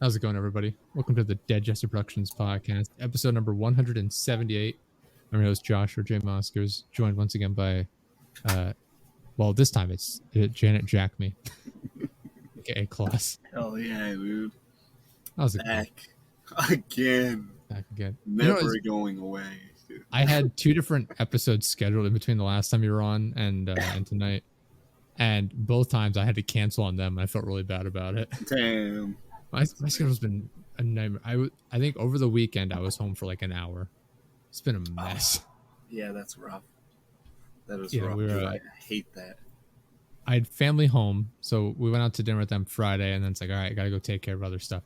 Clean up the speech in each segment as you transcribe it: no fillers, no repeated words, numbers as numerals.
How's it going, everybody? Welcome to the Dead Jester Productions podcast, episode number 178. I'm your host, Josh, or Jay Moskers, joined once again by, well, this time it's Janet Jackme, aka Kloss. Hell yeah, dude. How's it Back again. Back again. Never going away, dude. I had two different episodes scheduled in between the last time you were on and tonight, and both times I had to cancel on them, and I felt really bad about it. Damn. My schedule's been a nightmare. I think over the weekend I was home for like an hour. It's been a mess. Yeah, that's rough. That is Yeah, rough. I hate that. I had family home, so we went out to dinner with them Friday, and then it's like, all right, I gotta go take care of other stuff.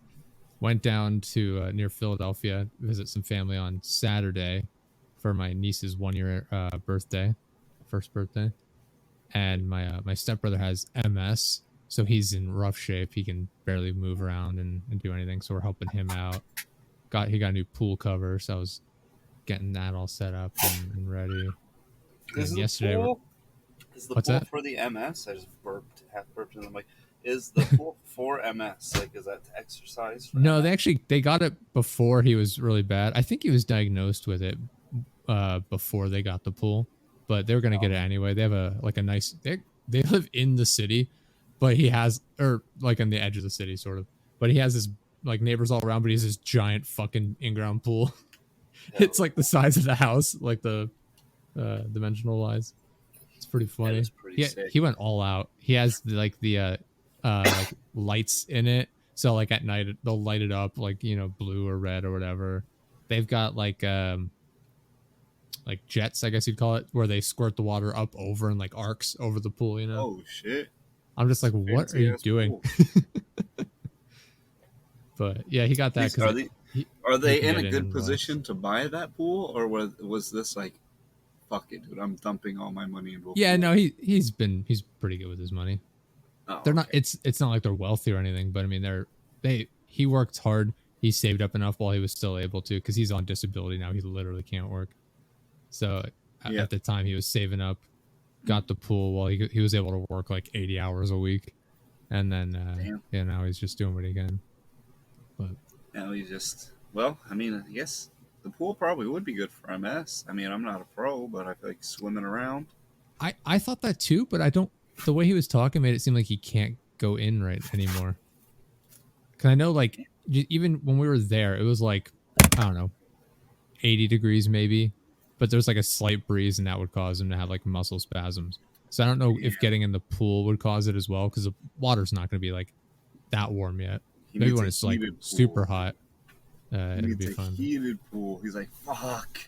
Went down to near Philadelphia, visit some family on Saturday for my niece's 1 year birthday, first birthday, and my stepbrother has MS. So he's in rough shape. He can barely move around and do anything. So we're helping him out. He got a new pool cover, so I was getting that all set up and ready. Is the pool for the MS? I just half burped in the mic. Is the pool for MS? Like, is that to exercise? No, they got it before he was really bad. I think he was diagnosed with it before they got the pool, but they were gonna get it anyway. They have a nice. They live in the city. But he has, or like on the edge of the city, sort of. But he has his like neighbors all around. But he has this giant fucking in-ground pool. It's like the size of the house, like the dimensional wise. It's pretty funny. He went all out. He has the like lights in it, so like at night they'll light it up like blue or red or whatever. They've got like jets, I guess you'd call it, where they squirt the water up over and like arcs over the pool. Oh shit. I'm just like, what are you doing? But yeah, he got that. Are they in a good position to buy that pool, or was this like, fuck it, dude, I'm dumping all my money into a pool? No, he's pretty good with his money. They're not. It's not like they're wealthy or anything, but I mean he worked hard. He saved up enough while he was still able to, because he's on disability now. He literally can't work. So at the time he was saving up. Got the pool while he was able to work like 80 hours a week, and then now he's just doing what he can. But now he's just I guess the pool probably would be good for MS. I mean, I'm not a pro, but I feel like swimming around. I thought that too, but I don't. The way he was talking made it seem like he can't go in right anymore. Cause I know like even when we were there, it was like I don't know, 80 degrees maybe. But there's like a slight breeze, and that would cause him to have like muscle spasms. So I don't know if getting in the pool would cause it as well, because the water's not going to be like that warm yet. Maybe when it's like super hot, it'll be fun. Heated pool. He's like, fuck.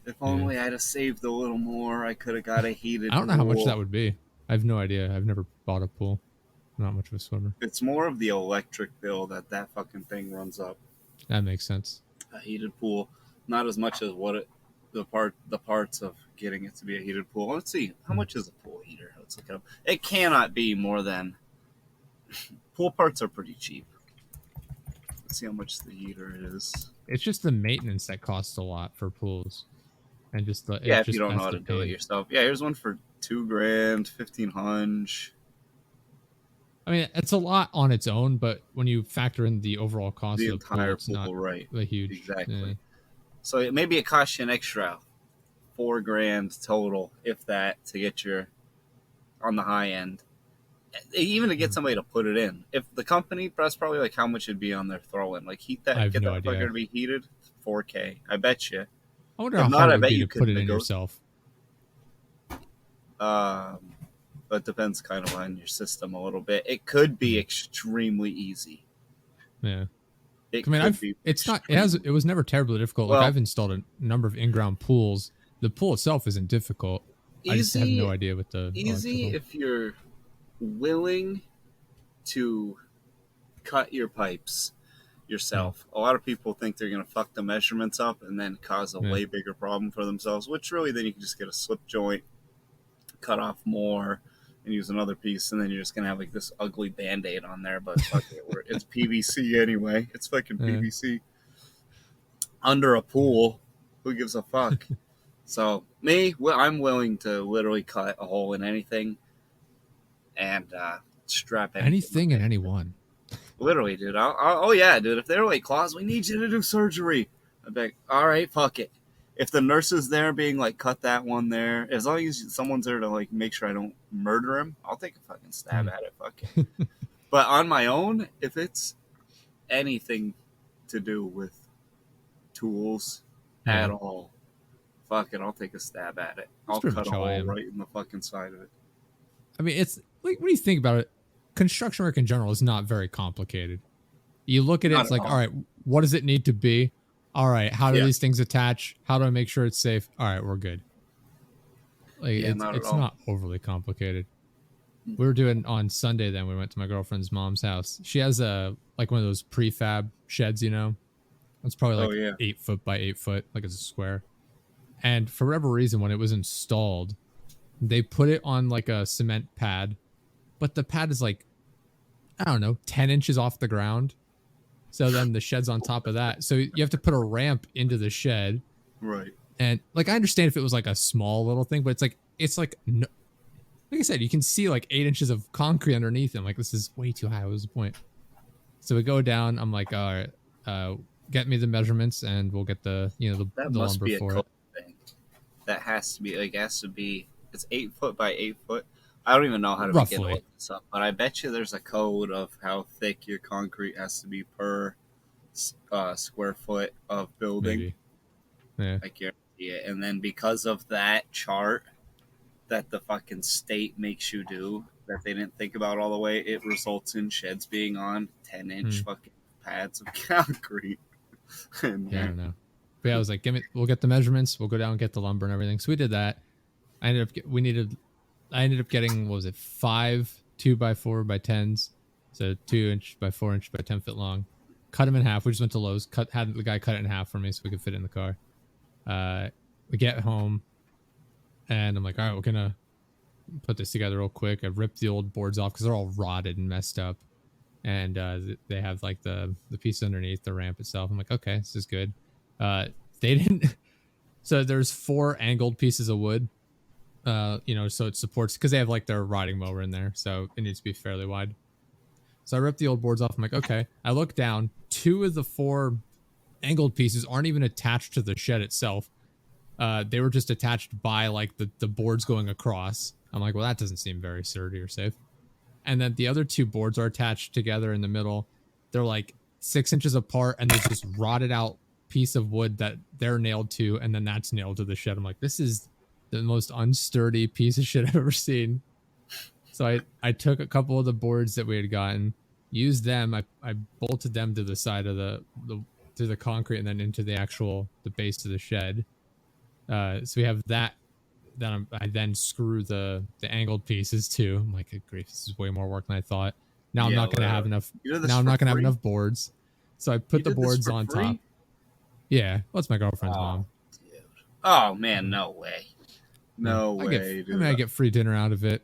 If only I'd have saved a little more, I could have got a heated pool. I don't know how much that would be. I have no idea. I've never bought a pool. I'm not much of a swimmer. It's more of the electric bill that fucking thing runs up. That makes sense. A heated pool, not as much as the parts of getting it to be a heated pool. Let's see, how much is a pool heater? Let's look it up. It cannot be more than pool parts are pretty cheap. Let's see how much the heater is. It's just the maintenance that costs a lot for pools, and just the if you don't know how to do it yourself. Yeah, here's one for $2,000, $1,500. I mean, it's a lot on its own, but when you factor in the overall cost of the entire pool, it's not right? The huge, exactly. So maybe it costs you an extra $4,000 total, if that, to get your on the high end. Even to get somebody to put it in. If the company, that's probably like how much it'd be on their throw-in. Like heat that, get that fucker to be heated, $4,000. I bet you. I wonder how hard it would be to put it in yourself. But it depends kind of on your system a little bit. It could be extremely easy. Yeah. It was never terribly difficult. Like I've installed a number of in-ground pools. The pool itself isn't difficult. I just have no idea what the easy if you're willing to cut your pipes yourself. A lot of people think they're going to fuck the measurements up and then cause a way bigger problem for themselves, which really then you can just get a slip joint, cut off more, and use another piece, and then you're just gonna have like this ugly Band-Aid on there. But fuck it, it's PVC anyway. It's fucking PVC under a pool. Who gives a fuck? So I'm willing to literally cut a hole in anything and strap anything and anyone. Literally, dude. Oh yeah, dude. If they're like, Kloss, we need you to do surgery, I'd be like, all right, fuck it. If the nurse is there being like, cut that one there, as long as someone's there to like make sure I don't murder him, I'll take a fucking stab at it. Fuck it. But on my own, if it's anything to do with tools at all, fuck it, I'll take a stab at it. I'll cut a hole right in the fucking side of it. I mean, it's like, when you think about it, construction work in general is not very complicated. You look at it, it's like, all right, what does it need to be? All right, how do these things attach? How do I make sure it's safe? All right, we're good. Like, it's not overly complicated. We were doing on Sunday, then we went to my girlfriend's mom's house. She has like one of those prefab sheds, you know? It's probably like 8 foot by 8 foot, like it's a square. And for whatever reason, when it was installed, they put it on like a cement pad, but the pad is like, I don't know, 10 inches off the ground. So then the shed's on top of that. So you have to put a ramp into the shed. Right. And like, I understand if it was like a small little thing, but it's like, no, like I said, you can see like 8 inches of concrete underneath him. Like, this is way too high. What was the point? So we go down. I'm like, all right, get me the measurements and we'll get the, you know, the lumber for it. Thing. That has to be, like, it's 8 foot by 8 foot. I don't even know how to begin to look this up, but I bet you there's a code of how thick your concrete has to be per square foot of building. Maybe. Yeah. I guarantee it. And then because of that chart that the fucking state makes you do, that they didn't think about all the way, it results in sheds being on 10-inch fucking pads of concrete. And I don't know. But yeah, I was like, we'll get the measurements, we'll go down and get the lumber and everything. So we did that. I ended up getting, what was it, 5 2x4x10s, so 2-inch by 4-inch by 10 foot long. Cut them in half. We just went to Lowe's, had the guy cut it in half for me so we could fit it in the car. We get home, and I'm like, all right, we're gonna put this together real quick. I ripped the old boards off because they're all rotted and messed up, and they have like the piece underneath the ramp itself. I'm like, okay, this is good. They didn't. So there's 4 angled pieces of wood. You know, so it supports, because they have like their riding mower in there, so it needs to be fairly wide. So I ripped the old boards off. I'm like, okay. I look down. 2 of the 4 angled pieces aren't even attached to the shed itself. They were just attached by like the boards going across. I'm like, well, that doesn't seem very sturdy or safe. And then the other 2 boards are attached together in the middle. They're like 6 inches apart, and there's this rotted out piece of wood that they're nailed to, and then that's nailed to the shed. I'm like, this is the most unsturdy piece of shit I've ever seen. So I took a couple of the boards that we had gotten, used them. I bolted them to the side of the concrete and then into the base of the shed. So we have that. Then I then screw the angled pieces too. I'm like, good grief, this is way more work than I thought. Now I'm not gonna have enough. Now I'm not gonna have enough boards. So I put the boards on top. Yeah, what's my girlfriend's mom? Dude. Oh man, no way. No way, dude. I get free dinner out of it.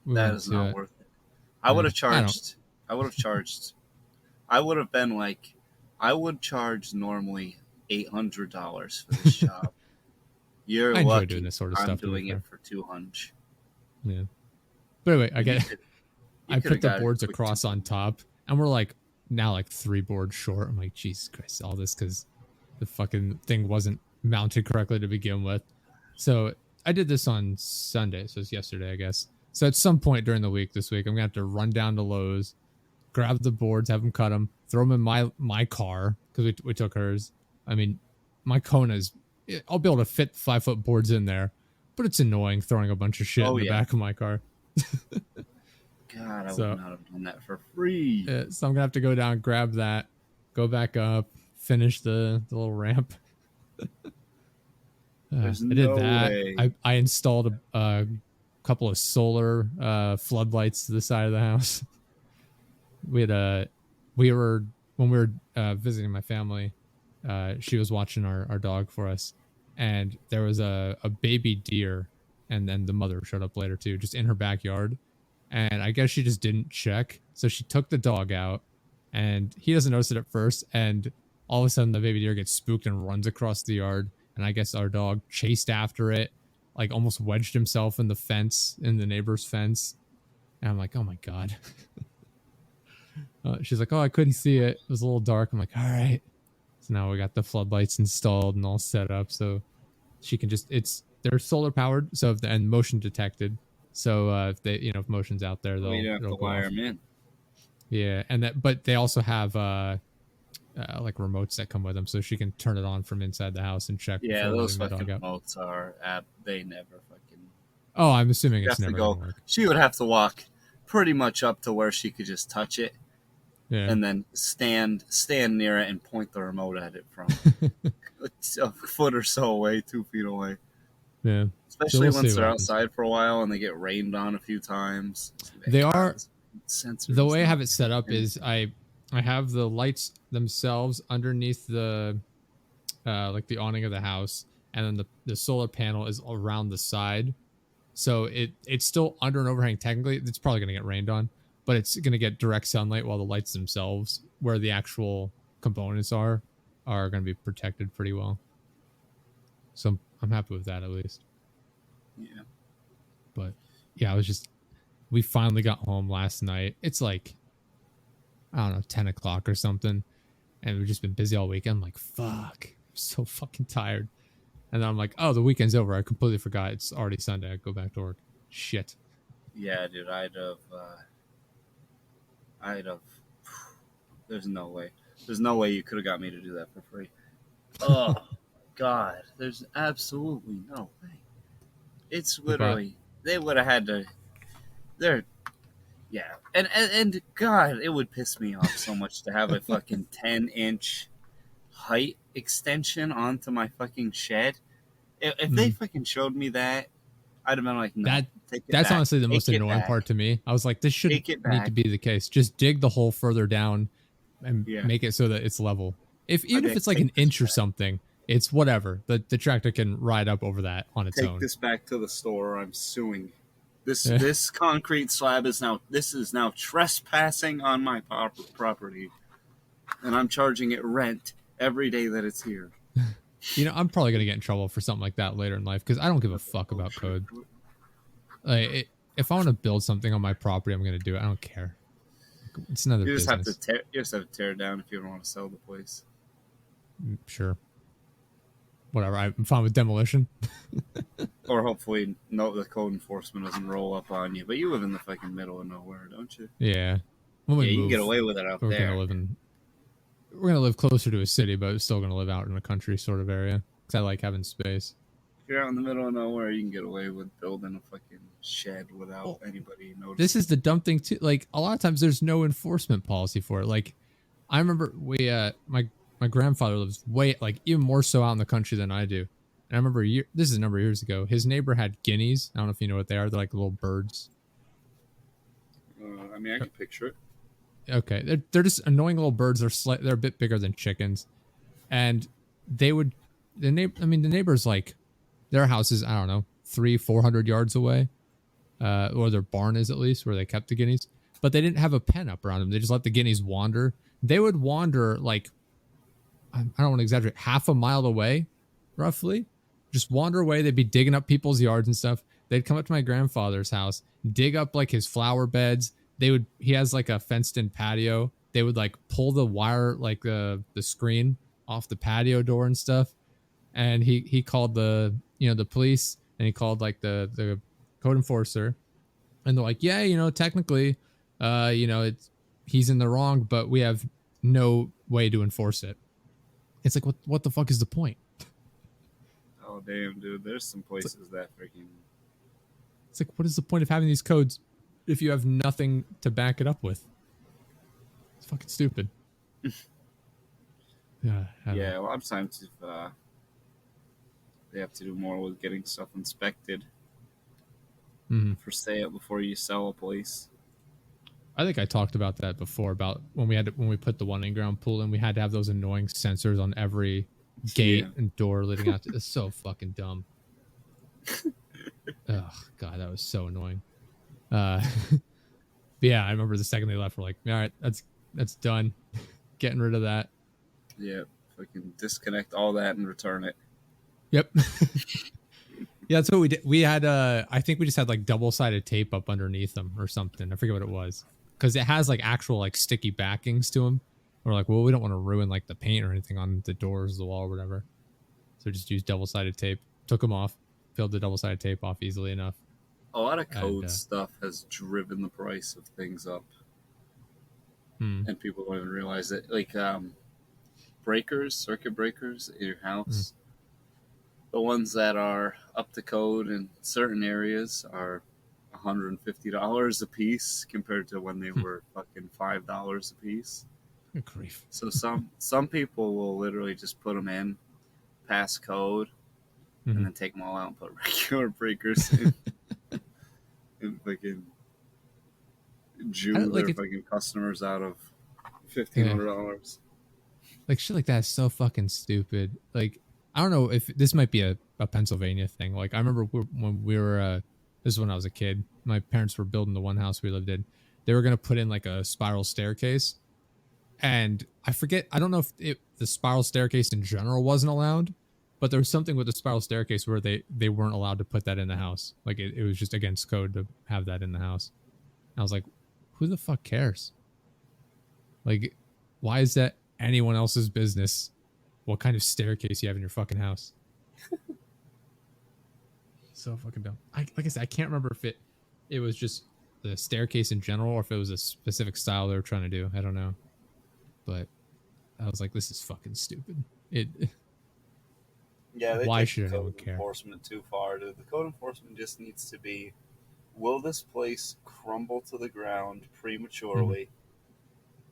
That is not worth it. I would have charged. I would charge normally $800 for this job. You're lucky doing this sort of I'm stuff. doing it for $200. Yeah. But anyway, I put the boards across on top, and we're like now like 3 boards short. I'm like, Jesus Christ, all this because the fucking thing wasn't mounted correctly to begin with. So I did this on Sunday, so it's yesterday, I guess. So at some point during the week this week, I'm gonna have to run down to Lowe's, grab the boards, have them cut them, throw them in my car because we took hers. I mean, my Kona's, I'll be able to fit 5-foot boards in there, but it's annoying throwing a bunch of shit in the back of my car. God, I would not have done that for free. So I'm gonna have to go down, grab that, go back up, finish the little ramp. I did that. I installed a couple of solar floodlights to the side of the house. When we were visiting my family, she was watching our dog for us, and there was a baby deer, and then the mother showed up later too, just in her backyard. And I guess she just didn't check, so she took the dog out, and he doesn't notice it at first, and all of a sudden the baby deer gets spooked and runs across the yard. And I guess our dog chased after it, like almost wedged himself in the neighbor's fence. And I'm like, oh my God. She's like, oh, I couldn't see it. It was a little dark. I'm like, all right. So now we got the floodlights installed and all set up, so she can just they're solar powered, so and motion detected. So if they if motion's out there, Well, you don't have it'll to go wire off. them in. Yeah, and but they also have like remotes that come with them, so she can turn it on from inside the house and check Yeah, before those letting the fucking dog out. remotes are they never fucking. Oh, I'm assuming You it's have to never gonna go. work. She would have to walk pretty much up to where she could just touch it, Yeah. and then stand near it and point the remote at it from a foot or so away, 2 feet away. Yeah. Especially So once they're outside for a while and they get rained on a few times. They are the way I have not it set up is I have the lights themselves underneath the like the awning of the house, and then the solar panel is around the side. So it's still under an overhang technically. It's probably gonna get rained on, but it's gonna get direct sunlight, while the lights themselves, where the actual components are gonna be protected pretty well. So I'm happy with that at least. Yeah. But yeah, we finally got home last night. It's like, I don't know, 10 o'clock or something. And we've just been busy all weekend. I'm like, fuck, I'm so fucking tired. And then I'm like, oh, the weekend's over. I completely forgot. It's already Sunday. I go back to work. Shit. Yeah, dude, I'd have, there's no way. There's no way you could have got me to do that for free. Oh, God. There's absolutely no way. It's literally, they would have had to, yeah. And God, it would piss me off so much to have a fucking 10-inch height extension onto my fucking shed. If they fucking showed me that, I'd have been like, no, that's honestly the most annoying part to me. I was like, this shouldn't need to be the case. Just dig the hole further down and make it so that it's level. Even if it's like an inch or something, it's whatever. The tractor can ride up over that on its own. Take this back to the store. I'm suing. This concrete slab is now trespassing on my property, and I'm charging it rent every day that it's here. I'm probably gonna get in trouble for something like that later in life because I don't give a fuck about code. Like, if I want to build something on my property, I'm gonna do it. I don't care. It's another business. You just have to tear it down if you don't want to sell the place. Sure. Whatever. I'm fine with demolition. Or hopefully, the code enforcement doesn't roll up on you. But you live in the fucking middle of nowhere, don't you? Yeah. You can get away with it out there. We're gonna live closer to a city, but still gonna live out in a country sort of area because I like having space. If you're out in the middle of nowhere, you can get away with building a fucking shed without anybody noticing. This is the dumb thing too. Like, a lot of times there's no enforcement policy for it. Like, I remember my grandfather lives even more so out in the country than I do. And I remember this is a number of years ago. His neighbor had guineas. I don't know if you know what they are. They're like little birds. I can picture it. Okay, they're just annoying little birds. They're a bit bigger than chickens, and the neighbors, like, their house is, I don't know, 300-400 yards away, or their barn is, at least, where they kept the guineas. But they didn't have a pen up around them. They just let the guineas wander. They would wander, like, I don't want to exaggerate, half a mile away, roughly. Just wander away. They'd be digging up people's yards and stuff. They'd come up to my grandfather's house, dig up like his flower beds. He has like a fenced in patio. They would like pull the wire, like the screen off the patio door and stuff. And he called the police, and he called like the code enforcer, and they're like, yeah, technically, he's in the wrong, but we have no way to enforce it. It's like, what the fuck is the point? Oh, damn, dude. There's some places that freaking... It's like, what is the point of having these codes if you have nothing to back it up with? It's fucking stupid. Yeah, a lot of times they have to do more with getting stuff inspected for sale before you sell a place. I think I talked about that before, about when we put the one in-ground pool in, we had to have those annoying sensors on every gate and door leading out to... It's so fucking dumb. Oh, God, that was so annoying. But yeah, I remember the second they left, we're like, all right, that's done. Getting rid of that. Yeah, fucking disconnect all that and return it. Yep. Yeah, that's what we did. We had, I think we just had like double-sided tape up underneath them or something. I forget what it was. because it has like actual like sticky backings to them. We're like, well, we don't want to ruin like the paint or anything on the doors, the wall, or whatever. So just use double-sided tape. Took them off, peeled the double-sided tape off easily enough. A lot of And code stuff has driven the price of things up, and people don't even realize it. Like circuit breakers in your house, the ones that are up to code in certain areas are $150 a piece compared to when they were fucking $5 a piece. Good grief. So some people will literally just put them in, pass code, and then take them all out and put regular breakers in. And fucking Jew their fucking customers out of $1,500. Like shit like that is so fucking stupid. Like I don't know if this might be a Pennsylvania thing. Like I remember when we were this is when I was a kid. My parents were building the one house we lived in. They were gonna put in like a spiral staircase, and I forget. I don't know if the spiral staircase in general wasn't allowed, but there was something with the spiral staircase where they weren't allowed to put that in the house. Like it was just against code to have that in the house. And I was like, who the fuck cares? Like, why is that anyone else's business what kind of staircase you have in your fucking house? So fucking dumb. Like I said, I can't remember if it was just the staircase in general or if it was a specific style they were trying to do. I don't know. But I was like, this is fucking stupid. Yeah, they why take should the anyone code care? enforcement too far, dude. The code enforcement just needs to be: will this place crumble to the ground prematurely?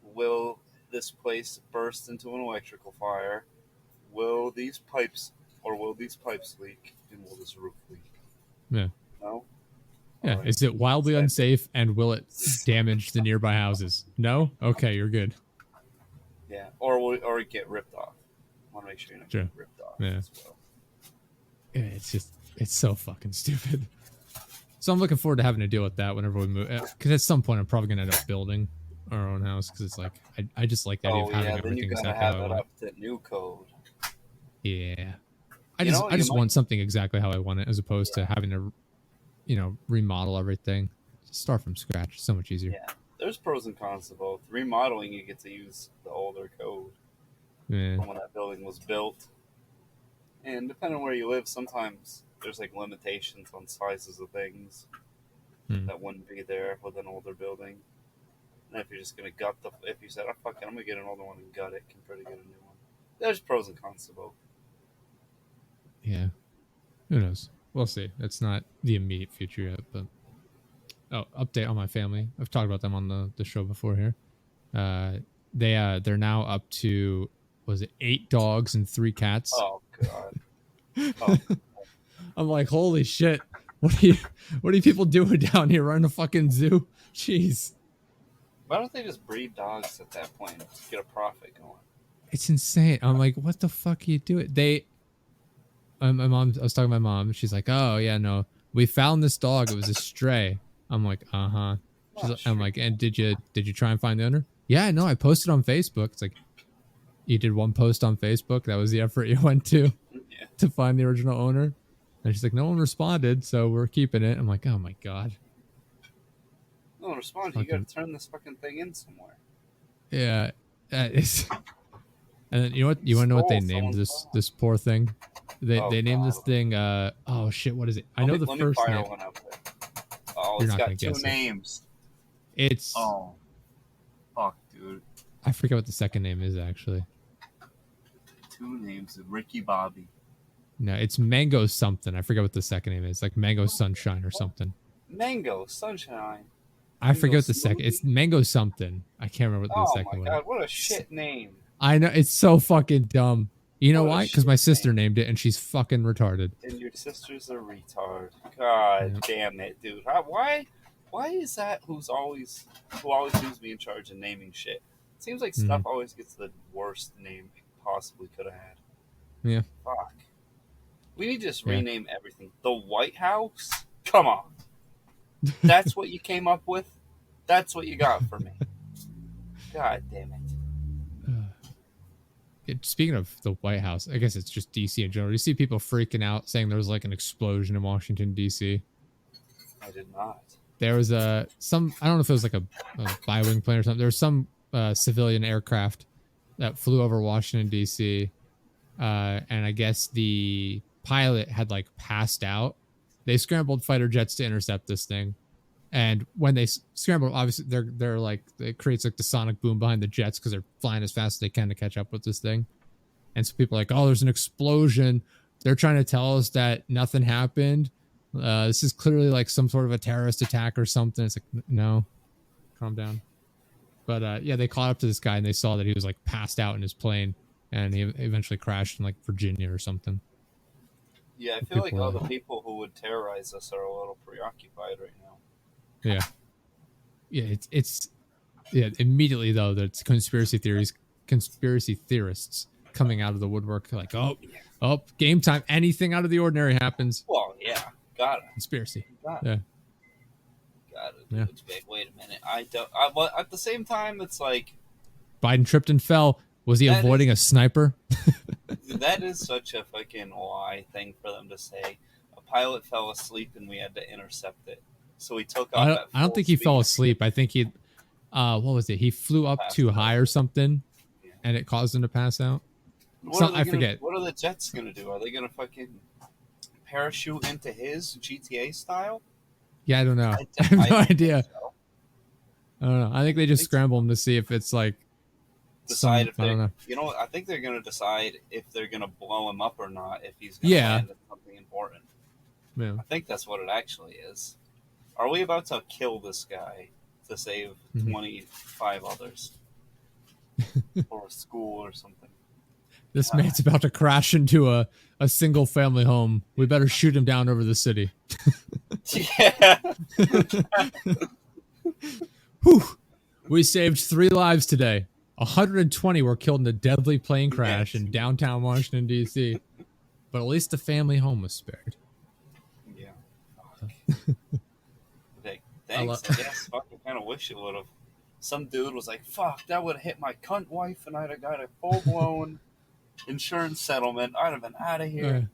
Will this place burst into an electrical fire? Will these pipes leak? And will this roof leak? Yeah. No? Yeah. Right. Is it wildly unsafe and will it damage the nearby houses? No? Okay, you're good. Yeah. Or get ripped off. I want to make sure you don't get ripped off as well. Yeah, it's so fucking stupid. So I'm looking forward to having to deal with that whenever we move. Because at some point I'm probably going to end up building our own house because it's like, I just like the idea of having everything exactly how I want. Then you gotta have it up to new code. Yeah. I just want something exactly how I want it as opposed to having to, remodel everything. Just start from scratch. So much easier. Yeah. There's pros and cons to both. Remodeling, you get to use the older code from when that building was built. And depending on where you live, sometimes there's like limitations on sizes of things that wouldn't be there with an older building. And if you're just going to if you said, oh, fuck it, I'm going to get an older one and gut it compared to get a new one. There's pros and cons to both. Yeah. Who knows? We'll see. It's not the immediate future yet, but update on my family. I've talked about them on the show before here. They're now up to, was it 8 dogs and 3 cats? Oh god. Oh. I'm like, holy shit. What are you people doing down here? Running a fucking zoo? Jeez. Why don't they just breed dogs at that point to get a profit going? It's insane. I'm like, what the fuck are you doing? I was talking to my mom. She's like, oh yeah, no, we found this dog. It was a stray. I'm like, uh-huh. I'm like, and did you try and find the owner? Yeah, no, I posted on Facebook. It's like, you did one post on Facebook. That was the effort you went to to find the original owner. And she's like, no one responded, so we're keeping it. I'm like, oh my god. No one responded. You got to turn this fucking thing in somewhere. Yeah, it's. And then, you know what? You want to know what they named this poor thing? They named this thing. Oh shit! What is it? I know the first name. One up there. Oh, You're it's not got 2 names. It's. Oh, fuck, dude. I forget what the second name is actually. 2 names: Ricky Bobby. No, it's Mango something. I forget what the second name is. Like Mango Sunshine or something. Mango Sunshine. I forget what the second. It's Mango something. I can't remember what the second one. Oh my god! What a shit name. I know, it's so fucking dumb. You know why? Because my sister named it, and she's fucking retarded. And your sister's a retard. God damn it, dude. Why is that who always seems to be in charge of naming shit? It seems like stuff always gets the worst name it possibly could have had. Yeah. Fuck. We need to just rename everything. The White House? Come on. That's what you came up with? That's what you got for me. God damn it. Speaking of the White House, I guess it's just DC in general. You see people freaking out saying there was like an explosion in Washington, DC. I did not. there was some, I don't know if it was like a bi-wing plane or something. There was some civilian aircraft that flew over Washington D.C. And I guess the pilot had like passed out. They scrambled fighter jets to intercept this thing, and when they scramble, obviously they're like, it creates like the sonic boom behind the jets because they're flying as fast as they can to catch up with this thing. And so people are like, oh, there's an explosion. They're trying to tell us that nothing happened. This is clearly like some sort of a terrorist attack or something. It's like, no, calm down. But yeah, they caught up to this guy and they saw that he was like passed out in his plane, and he eventually crashed in like Virginia or something. Yeah, I feel like all the people who would terrorize us are a little preoccupied right now. Yeah. Yeah, it's yeah, immediately though, that's conspiracy theorists coming out of the woodwork like, oh, game time, anything out of the ordinary happens. Well, yeah, got it. Conspiracy. Got it. Yeah. It's big. Wait a minute. But at the same time, it's like Biden tripped and fell. Was he avoiding a sniper? That is such a fucking lie thing for them to say. A pilot fell asleep and we had to intercept it. So he took off. I don't think he fell asleep. I think he, what was it? He flew up too high or something, and it caused him to pass out. I forget. What are the jets gonna do? Are they gonna fucking parachute into his GTA style? Yeah, I don't know. I have no idea. So. I don't know. I think they just scramble him to see if it's like decide if they, you know, I think they're gonna decide if they're gonna blow him up or not if he's gonna land at something important. Yeah. I think that's what it actually is. Are we about to kill this guy to save 25 others? Or a school or something? This man's about to crash into a single family home. We better shoot him down over the city. Yeah. Whew. We saved 3 lives today. 120 were killed in a deadly plane crash in downtown Washington, D.C. But at least the family home was spared. Yeah. Thanks. I guess. Fucking kind of wish it would have. Some dude was like, fuck, that would have hit my cunt wife and I'd have got a full-blown insurance settlement. I'd have been out of here.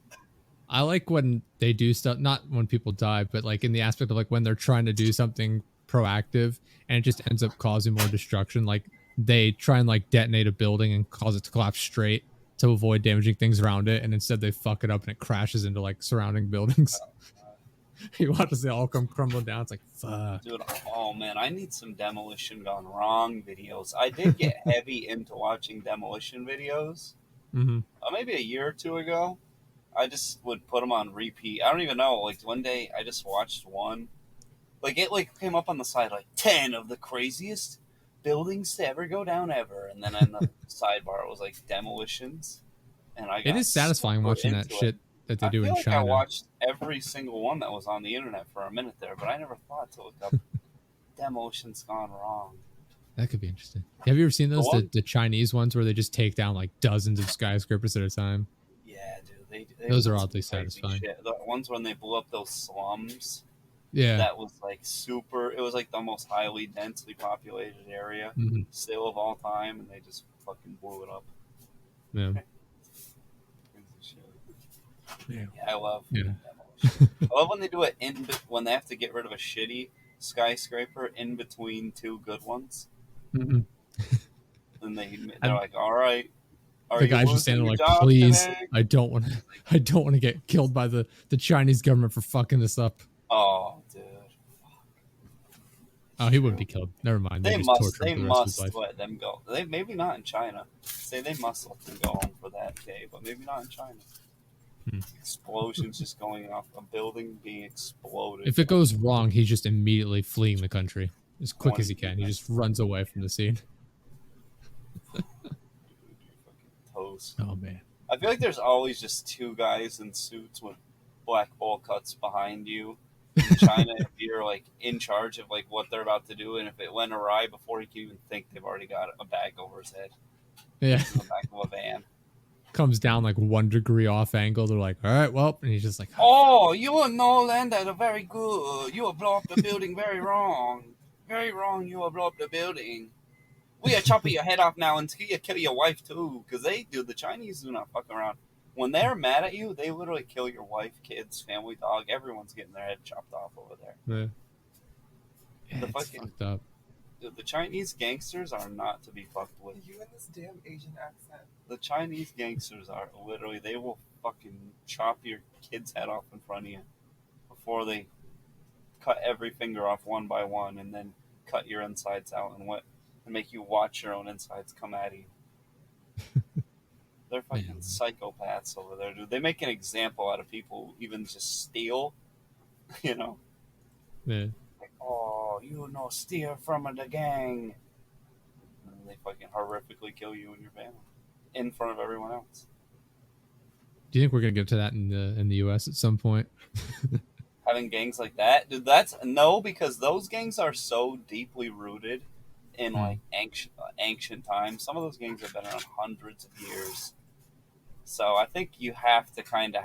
I like when they do stuff, not when people die, but like in the aspect of like when they're trying to do something proactive and it just ends up causing more destruction. Like they try and like detonate a building and cause it to collapse straight to avoid damaging things around it, and instead they fuck it up and it crashes into like surrounding buildings. You watch it all come crumbling down. It's like, fuck. Dude, oh man, I need some demolition gone wrong videos. I did get heavy into watching demolition videos. Maybe a year or two ago. I just would put them on repeat. I don't even know. Like one day, I just watched one. Like it like came up on the side like 10 of the craziest buildings to ever go down ever, and then in the sidebar it was like demolitions. And I got it is satisfying watching that shit that they do in China. I watched every single one that was on the internet for a minute there, but I never thought to look up demolitions gone wrong. That could be interesting. Have you ever seen those the Chinese ones where they just take down like dozens of skyscrapers at a time? Yeah, dude. They those are oddly satisfying. Shit. The ones when they blew up those slums. Yeah. That was like super. It was like the most highly densely populated area still of all time, and they just fucking blew it up. Yeah. Yeah, I love demolition. I love when they do it when they have to get rid of a shitty skyscraper in between 2 good ones. And they're like, all right. The guy's just standing like, please, today? I don't want to get killed by the Chinese government for fucking this up. Oh, dude. Oh, he wouldn't be killed. Never mind. They must let them go. Maybe not in China. They must let them go home for that day, but maybe not in China. Explosions just going off, a building being exploded. If it goes wrong, he's just immediately fleeing the country as quick as he can. He just runs away from the scene. Toast. Oh man. I feel like there's always just 2 guys in suits with black bowl cuts behind you in China. If you're like in charge of like what they're about to do, and if it went awry before he can even think, they've already got a bag over his head. Yeah. In the back of a van. Comes down like 1 degree off angle. They're like, all right, well, and he's just like, oh, you and Nolan are very good. You will blow up the building very wrong. Very wrong. You will blow up the building. We are chopping your head off now until you kill your wife too, because the Chinese do not fuck around. When they're mad at you, they literally kill your wife, kids, family, dog. Everyone's getting their head chopped off over there. Yeah, The it's fucking fucked up. the Chinese gangsters are not to be fucked with. You and this damn Asian accent. The Chinese gangsters are literally, they will fucking chop your kid's head off in front of you before they cut every finger off one by one and then cut your insides out and make you watch your own insides come at you. They're fucking Man. psychopaths over there, dude. They make an example out of people who even just steal, you know. Yeah. Like, oh, you no steal from the gang. And they fucking horrifically kill you and your family in front of everyone else. Do you think we're gonna get to that in the U.S. at some point? Having gangs like that, dude, that's no, because those gangs are so deeply rooted in like ancient times. Some of those gangs have been around hundreds of years. So I think you have to kind of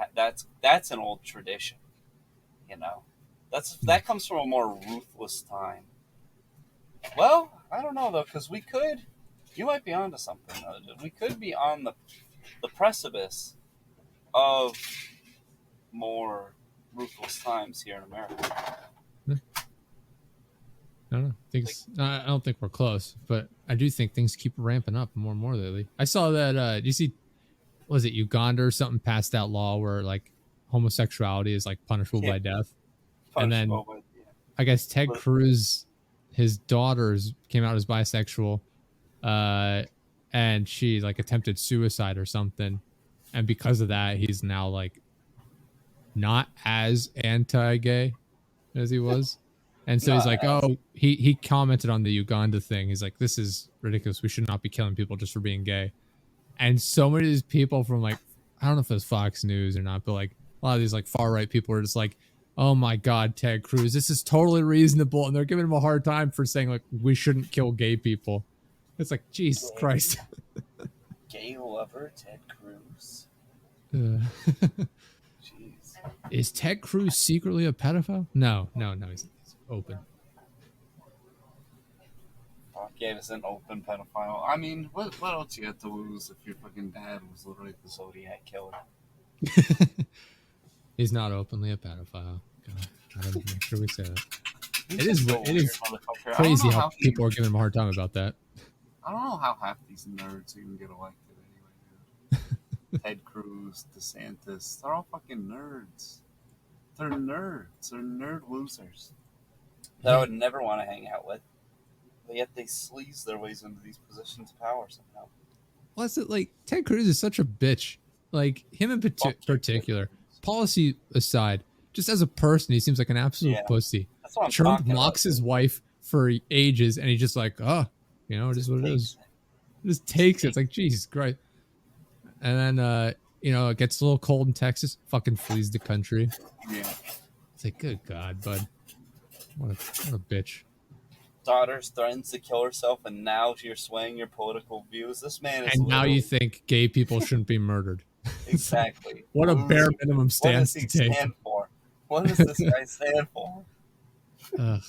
that's an old tradition, you know. That comes from a more ruthless time. Well, I don't know though, because you might be onto something though, dude. We could be on the precipice of more ruthless times here in America. I don't know. I don't think we're close, but I do think things keep ramping up more and more lately. I saw that. Do you see? Was it Uganda or something passed that law where like homosexuality is like punishable by death? And then I guess Ted Cruz, his daughters came out as bisexual, and she like attempted suicide or something, and because of that, he's now like not as anti-gay as he was. And so he's like, oh, he commented on the Uganda thing. He's like, this is ridiculous. We should not be killing people just for being gay. And so many of these people from like, I don't know if it was Fox News or not, but like a lot of these like far right people are just like, oh my God, Ted Cruz, this is totally reasonable. And they're giving him a hard time for saying like, we shouldn't kill gay people. It's like, Jesus Christ. Gay lover Ted Cruz. Jeez. Is Ted Cruz secretly a pedophile? No, he's open. Gave us an open pedophile. I mean, what else you had to lose if your fucking dad was literally the Zodiac killer? He's not openly a pedophile. Gotta make sure we say that. It is crazy how people are giving him a hard time about that. I don't know how half these nerds even get elected anyway, dude. Ted Cruz, DeSantis, they're all fucking nerds. They're nerds. They're nerd losers that I would never want to hang out with. But yet they sleaze their ways into these positions of power somehow. Well, it's like Ted Cruz is such a bitch. Like him in particular, policy aside, just as a person, he seems like an absolute pussy. Trump mocks his wife for ages, and he's just like, oh, you know, it is what it is. Just takes it. It's like, Jesus Christ. And then, you know, it gets a little cold in Texas. Fucking flees the country. Yeah. It's like, good God, bud. What a bitch. Daughters threatens to kill herself, and now you're swaying your political views. This man is. And now you think gay people shouldn't be murdered. Exactly. What a bare minimum stance to take. What does he stand for? What does this guy stand for? Ugh.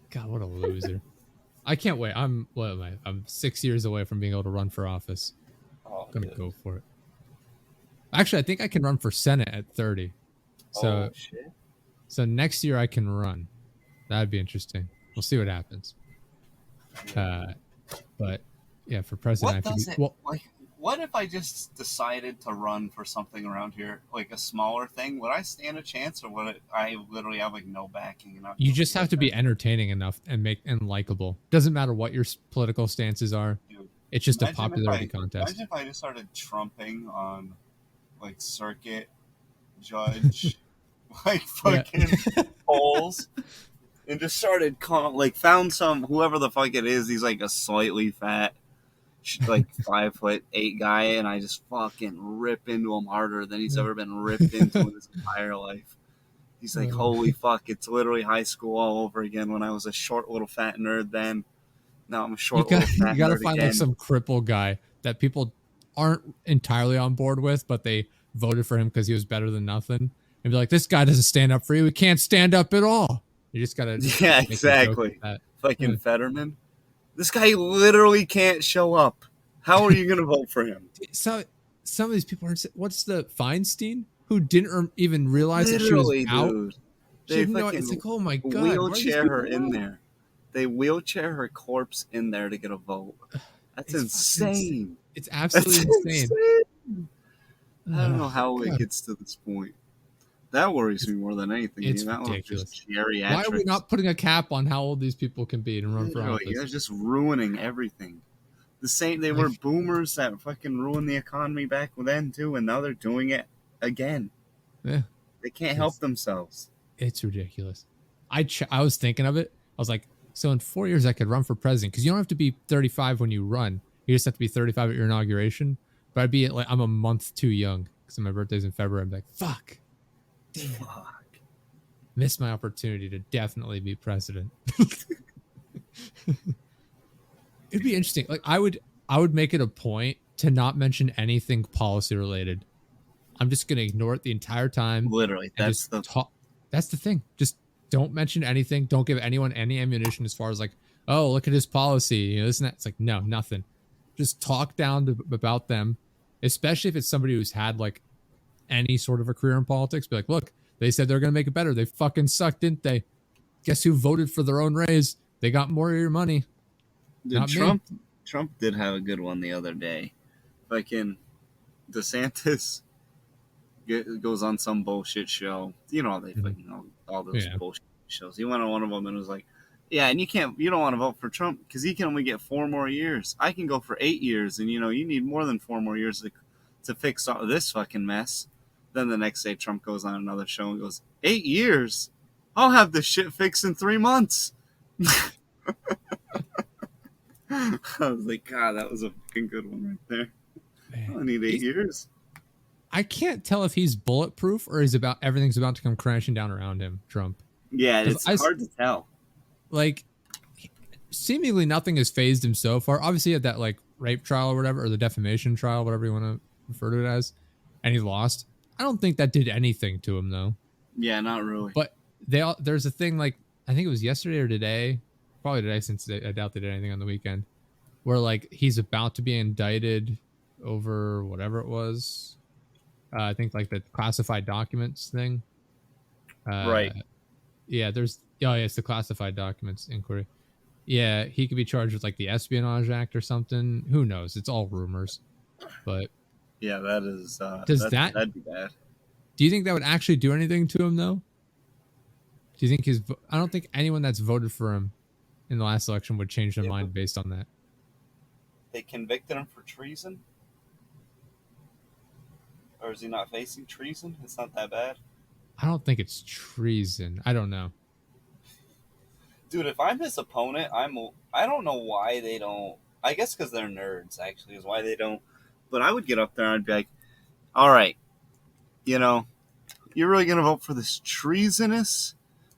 God, what a loser. I can't wait. I'm 6 years away from being able to run for office. Oh, I'm gonna go for it. Actually, I think I can run for Senate at 30. So, shit. So next year I can run. That'd be interesting. We'll see what happens. But yeah, for president, what if I just decided to run for something around here, like a smaller thing? Would I stand a chance, or would I literally have like no backing? And you just have to be entertaining enough and likable. Doesn't matter what your political stances are. Dude, it's just a popularity contest. Imagine if I just started trumping on like circuit judge, like fucking polls. And just started found some, whoever the fuck it is, he's like a slightly fat, like 5'8" guy, and I just fucking rip into him harder than he's ever been ripped into in his entire life. He's like, holy fuck, it's literally high school all over again when I was a short little fat nerd then. Now I'm a short little fat nerd. You gotta find like some cripple guy that people aren't entirely on board with, but they voted for him because he was better than nothing. And be like, this guy doesn't stand up for you. He can't stand up at all. You just gotta exactly. Fucking Fetterman. This guy literally can't show up. How are you gonna vote for him? So some of these people are. What's the Feinstein who didn't even realize literally, that she was out? She They had no. It's fucking like, oh my god, why are these wheelchair her people in alive? there. They wheelchair her corpse in there to get a vote. That's It's fucking insane. It's That's absolutely insane. insane. I don't know Oh, how it god, gets to this point. That worries it's, me more than anything. The it's amount of just ridiculous. Why are we geriatrics. not putting a cap on how old these people can be and run for Literally, office? they're just ruining everything. The same, they were Like, boomers that fucking ruined the economy back then too, and now they're doing it again. yeah, They can't help it's themselves. it's ridiculous. I was thinking of it. I was like, so in 4 years I could run for president because you don't have to be 35 when you run. You just have to be 35 at your inauguration. But I'd be at, like, I'm a month too young because my birthday's in February. I'm like, fuck, damn, Fuck. missed my opportunity to definitely be president. It'd be interesting. Like I would make it a point to not mention anything policy related. I'm just gonna ignore it the entire time Literally, and that's just the talk. That's the thing. Just don't mention anything. Don't give anyone any ammunition as far as like, oh, look at his policy. You know, this and that. It's like, no, nothing. Just talk down about them, especially if it's somebody who's had like any sort of a career in politics. Be like, look, they said they're gonna make it better. They fucking sucked, didn't they? Guess who voted for their own raise? They got more of your money. Dude, Not Trump. Trump did have a good one the other day. Fucking DeSantis goes on some bullshit show. You know they fucking all those Yeah. bullshit shows. He went on one of them and was like, "Yeah, and you don't want to vote for Trump because he can only get 4 more years. I can go for 8 years, and you need more than 4 more years to fix all this fucking mess." Then the next day, Trump goes on another show and goes, "8 years? I'll have this shit fixed in 3 months." I was like, God, that was a fucking good one right there. Man. I need 8 years. I can't tell if he's bulletproof or everything's about to come crashing down around him, Trump. Yeah, it's hard to tell. Like, seemingly nothing has phased him so far. Obviously, he had that like rape trial or whatever, or the defamation trial, whatever you want to refer to it as, and he lost. I don't think that did anything to him though. Yeah, not really. But there's a thing like I think it was yesterday or today, probably today since I doubt they did anything on the weekend, where like he's about to be indicted over whatever it was. I think like the classified documents thing. Right. Yeah, it's the classified documents inquiry. Yeah, he could be charged with like the Espionage Act or something. Who knows? It's all rumors. But yeah, that is. That'd be bad. Do you think that would actually do anything to him though? Do you think I don't think anyone that's voted for him in the last election would change their mind based on that. They convicted him for treason? Or is he not facing treason? It's not that bad. I don't think it's treason. I don't know. Dude, if I'm his opponent, I don't know why they don't. I guess because they're nerds, actually, is why they don't. But I would get up there and I'd be like, all right, you're really going to vote for this treasonous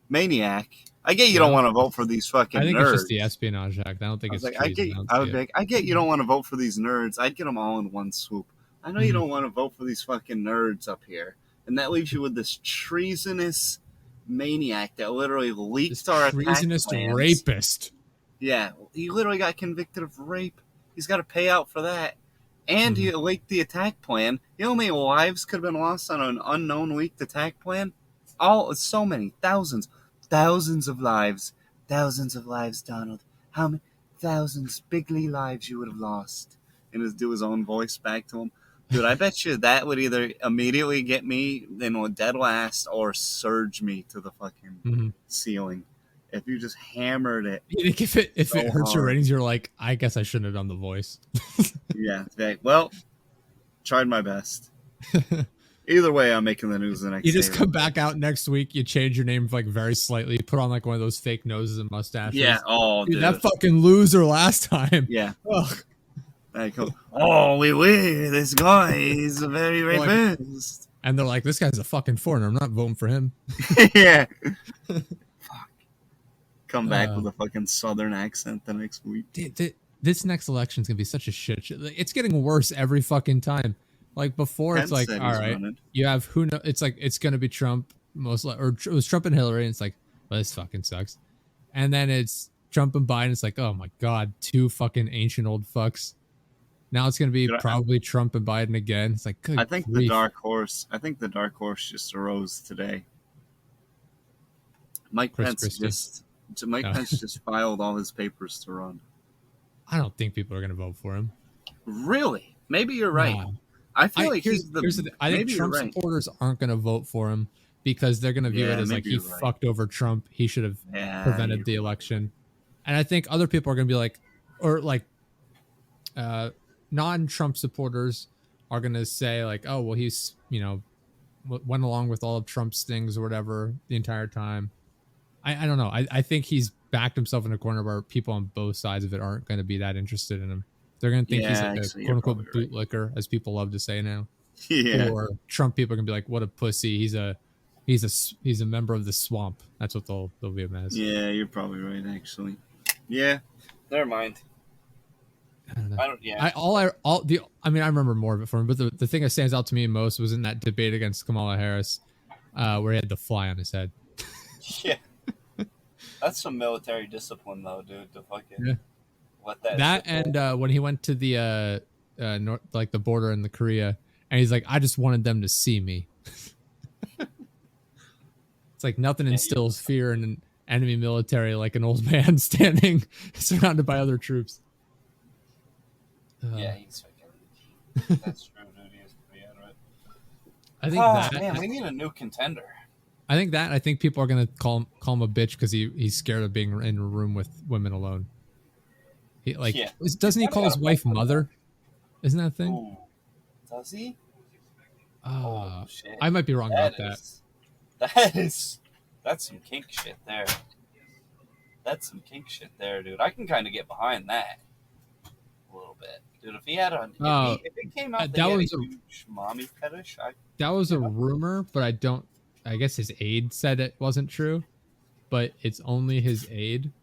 maniac? I get you don't want to vote for these fucking nerds. I think it's just the Espionage Act. I don't think it's treason. I get you don't want to vote for these nerds. I'd get them all in one swoop. I know you don't want to vote for these fucking nerds up here. And that leaves you with this treasonous maniac that literally leaked our attack treasonous plans. Rapist. Yeah, he literally got convicted of rape. He's got to pay out for that. And he leaked the attack plan. You know how many lives could have been lost on an unknown leaked attack plan? So many. Thousands of lives. Thousands of lives, Donald. How many thousands, bigly lives you would have lost? And do his own voice back to him. Dude, I bet you that would either immediately get me in a dead last or surge me to the fucking ceiling. If you just hammered it. If it hurts your ratings, you're like, I guess I shouldn't have done the voice. Yeah. Well, tried my best. Either way, I'm making the news the next day. You just come back out next week, you change your name like very slightly, put on like one of those fake noses and mustaches. Yeah. Oh, dude. That fucking loser last time. Yeah. Ugh. Like, this guy is a very rapist. And they're like, this guy's a fucking foreigner. I'm not voting for him. Yeah. Fuck. Come back with a fucking southern accent the next week. Dude, this next election's gonna be such a shit show. It's getting worse every fucking time. Like before, it's like, all right, you have who knows? It's like it's gonna be Trump or it was Trump and Hillary, and it's like, well, this fucking sucks. And then it's Trump and Biden. It's like, oh my god, two fucking ancient old fucks. Now it's going to be probably Trump and Biden again. It's like, I think the dark horse just arose today. Mike Chris Pence Christie. Pence just filed all his papers to run. I don't think people are going to vote for him. Really? Maybe you're right. Nah. I feel like here's the thing. I think maybe Trump you're right. supporters aren't going to vote for him because they're going to view Yeah, it as like maybe he you're right. fucked over Trump. He should have Yeah, prevented the election. And I think other people are going to be like, or like non-Trump supporters are going to say like, oh, well, he's, you know, went along with all of Trump's things or whatever the entire time. I don't know. I think he's backed himself in a corner where people on both sides of it aren't going to be that interested in him. They're going to think he's like a quote unquote bootlicker, as people love to say now. Yeah. Or Trump people are going to be like, what a pussy. He's a member of the swamp. That's what they'll view him as. Yeah, you're probably right, actually. Yeah. Never mind. I don't know. I remember more of it from him, but the thing that stands out to me most was in that debate against Kamala Harris, where he had the fly on his head. Yeah. That's some military discipline, though, dude. To fucking let that. That and when he went to the north, like the border in the Korea, and he's like, I just wanted them to see me. It's like nothing instills fear in an enemy military like an old man standing surrounded by other troops. Yeah, he's fucking. That's true, dude. He's pretty out of it. I think man, we need a new contender. I think people are gonna call him a bitch because he's scared of being in a room with women alone. Doesn't he call his wife mother? Isn't that a thing? Ooh. Does he? Oh, shit. I might be wrong about that. That's some kink shit there. That's some kink shit there, dude. I can kind of get behind that a little bit, dude. If he had if it came out that was a huge mommy fetish, that was a rumor, but I guess his aide said it wasn't true, but it's only his aide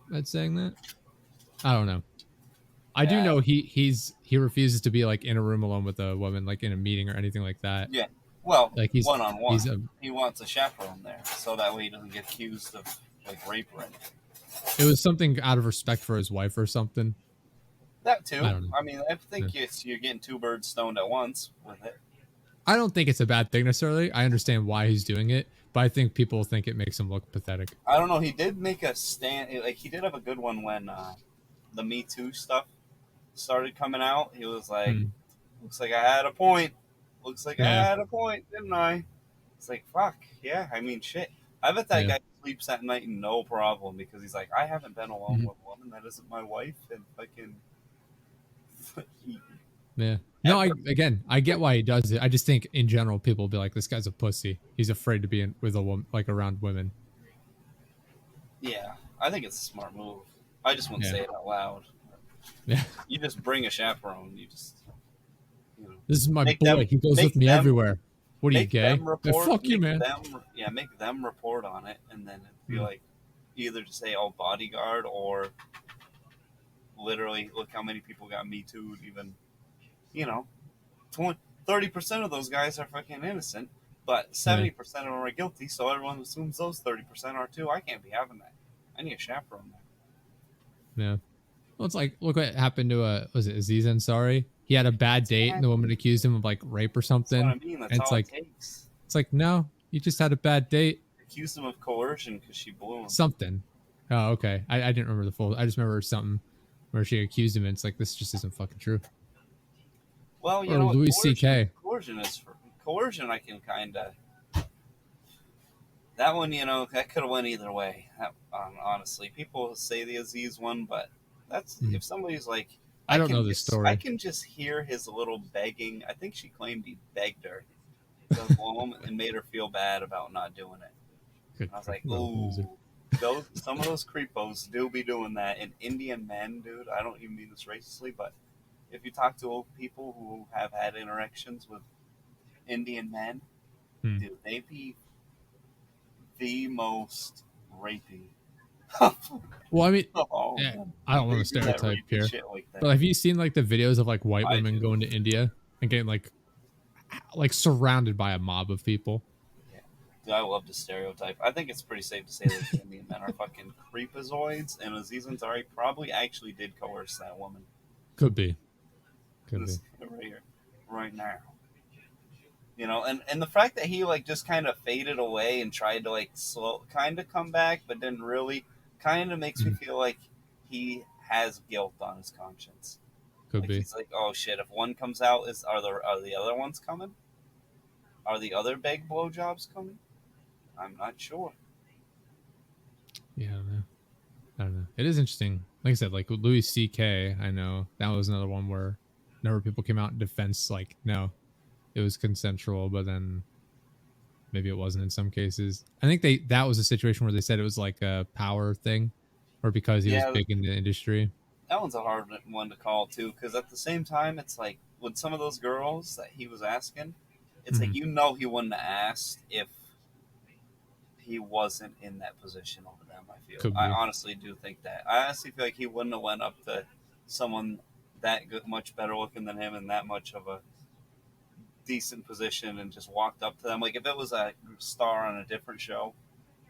that's saying that. I don't know. I do know he refuses to be like in a room alone with a woman, like in a meeting or anything like that. Yeah. Well, like he's one-on-one. He wants a chaperone there, so that way he doesn't get accused of like rape or anything. It was something out of respect for his wife or something. That too. I mean, I think you're getting two birds stoned at once with it. I don't think it's a bad thing necessarily. I understand why he's doing it, but I think people think it makes him look pathetic. I don't know. He did make a stand. Like he did have a good one when the Me Too stuff started coming out. He was like, "Looks like I had a point. Looks like I had a point, didn't I?" It's like, fuck yeah. I mean, shit. I bet that guy sleeps at night no problem because he's like, I haven't been alone with a woman that isn't my wife, and fucking. Yeah. No, I get why he does it. I just think in general people will be like, this guy's a pussy. He's afraid to be with a woman, like around women. Yeah, I think it's a smart move. I just wouldn't say it out loud. Yeah. You just bring a chaperone. This is my boy. He goes with me everywhere. What are you, gay? Fuck you, man. Make them report on it, and then it'd be like either to say, "Oh, bodyguard," or literally, look how many people got Me Too'd. Even 30% of those guys are fucking innocent, but 70% of them are guilty. So everyone assumes those 30% are too. I can't be having that. I need a chaperone there. Yeah. Well, it's like, look what happened to was it Aziz Ansari? He had a bad date, and the woman accused him of like rape or something. That's what I mean. That's all it takes. It's like, no, you just had a bad date. Accused him of coercion because she blew him. Something. Oh, okay. I didn't remember the full. I just remember something where she accused him, and it's like, this just isn't fucking true. Well, or Louis C.K. Coercion. I can kind of. That one, that could have went either way. Honestly, people say the Aziz one, but that's if somebody's like. I don't know this story. I can just hear his little begging. I think she claimed he begged her to go home and made her feel bad about not doing it. I was like, ooh, some of those creepos do be doing that. And Indian men, dude, I don't even mean this racistly, but if you talk to old people who have had interactions with Indian men, dude, they be the most rapey. Well, I mean, I don't want to stereotype here, but have you seen like the videos of like white women going to India and getting like surrounded by a mob of people? Yeah, dude, I love to stereotype. I think it's pretty safe to say that the Indian men are fucking creepazoids, and Aziz Ansari probably actually did coerce that woman. Could be. Right here, right now. You know, and the fact that he like just kind of faded away and tried to like slow kind of come back, but didn't really, kind of makes me Mhm. feel like he has guilt on his conscience. Could Like be. he's like, oh shit, if one comes out, are the other ones coming? Are the other big blowjobs coming? I'm not sure. Yeah, I don't know. I don't know. It is interesting. Like I said, like with Louis C.K., I know that was another one where a number of people came out in defense, like, no, it was consensual, but then maybe it wasn't in some cases. I think that was a situation where they said it was like a power thing, or because he was Yeah, big in the industry. that one's a hard one to call too, because at the same time, it's like with some of those girls that he was asking, it's like Hmm. you know he wouldn't have asked if he wasn't in that position over them. I feel. Could I be. honestly do think that. I honestly feel like he wouldn't have went up to someone that good, much better looking than him, and that much of a decent position, and just walked up to them. Like if it was a star on a different show,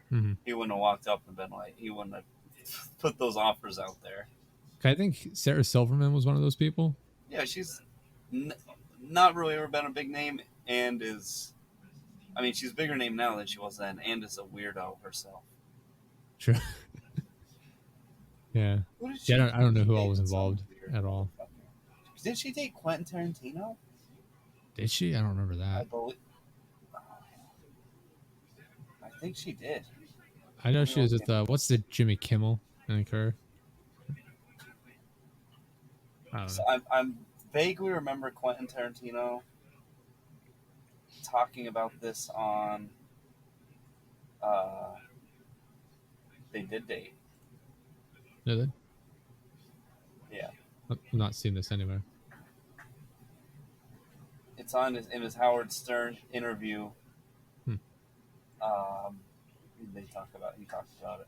Hmm. he wouldn't have walked up and been like, he wouldn't have put those offers out there. I think Sarah Silverman was one of those people. Yeah, she's n- not really ever been a big name, and is. I mean, she's a bigger name now than she was then, and is a weirdo herself. Sure. Yeah. Who did Yeah. she? I don't know She who all was dated some involved weird at all. motherfucker. Did she date Quentin Tarantino? Did she? I don't remember I that. believe. I think she did. I know Let me she was look with into what's the this. Jimmy Kimmel? I think her. I don't So know. I'm vaguely remember Quentin Tarantino talking about this on. Uh, they did date. No, that Yeah, I'm not seeing this anywhere. it's on in his Howard Stern interview. Hmm. Um, he talks about it.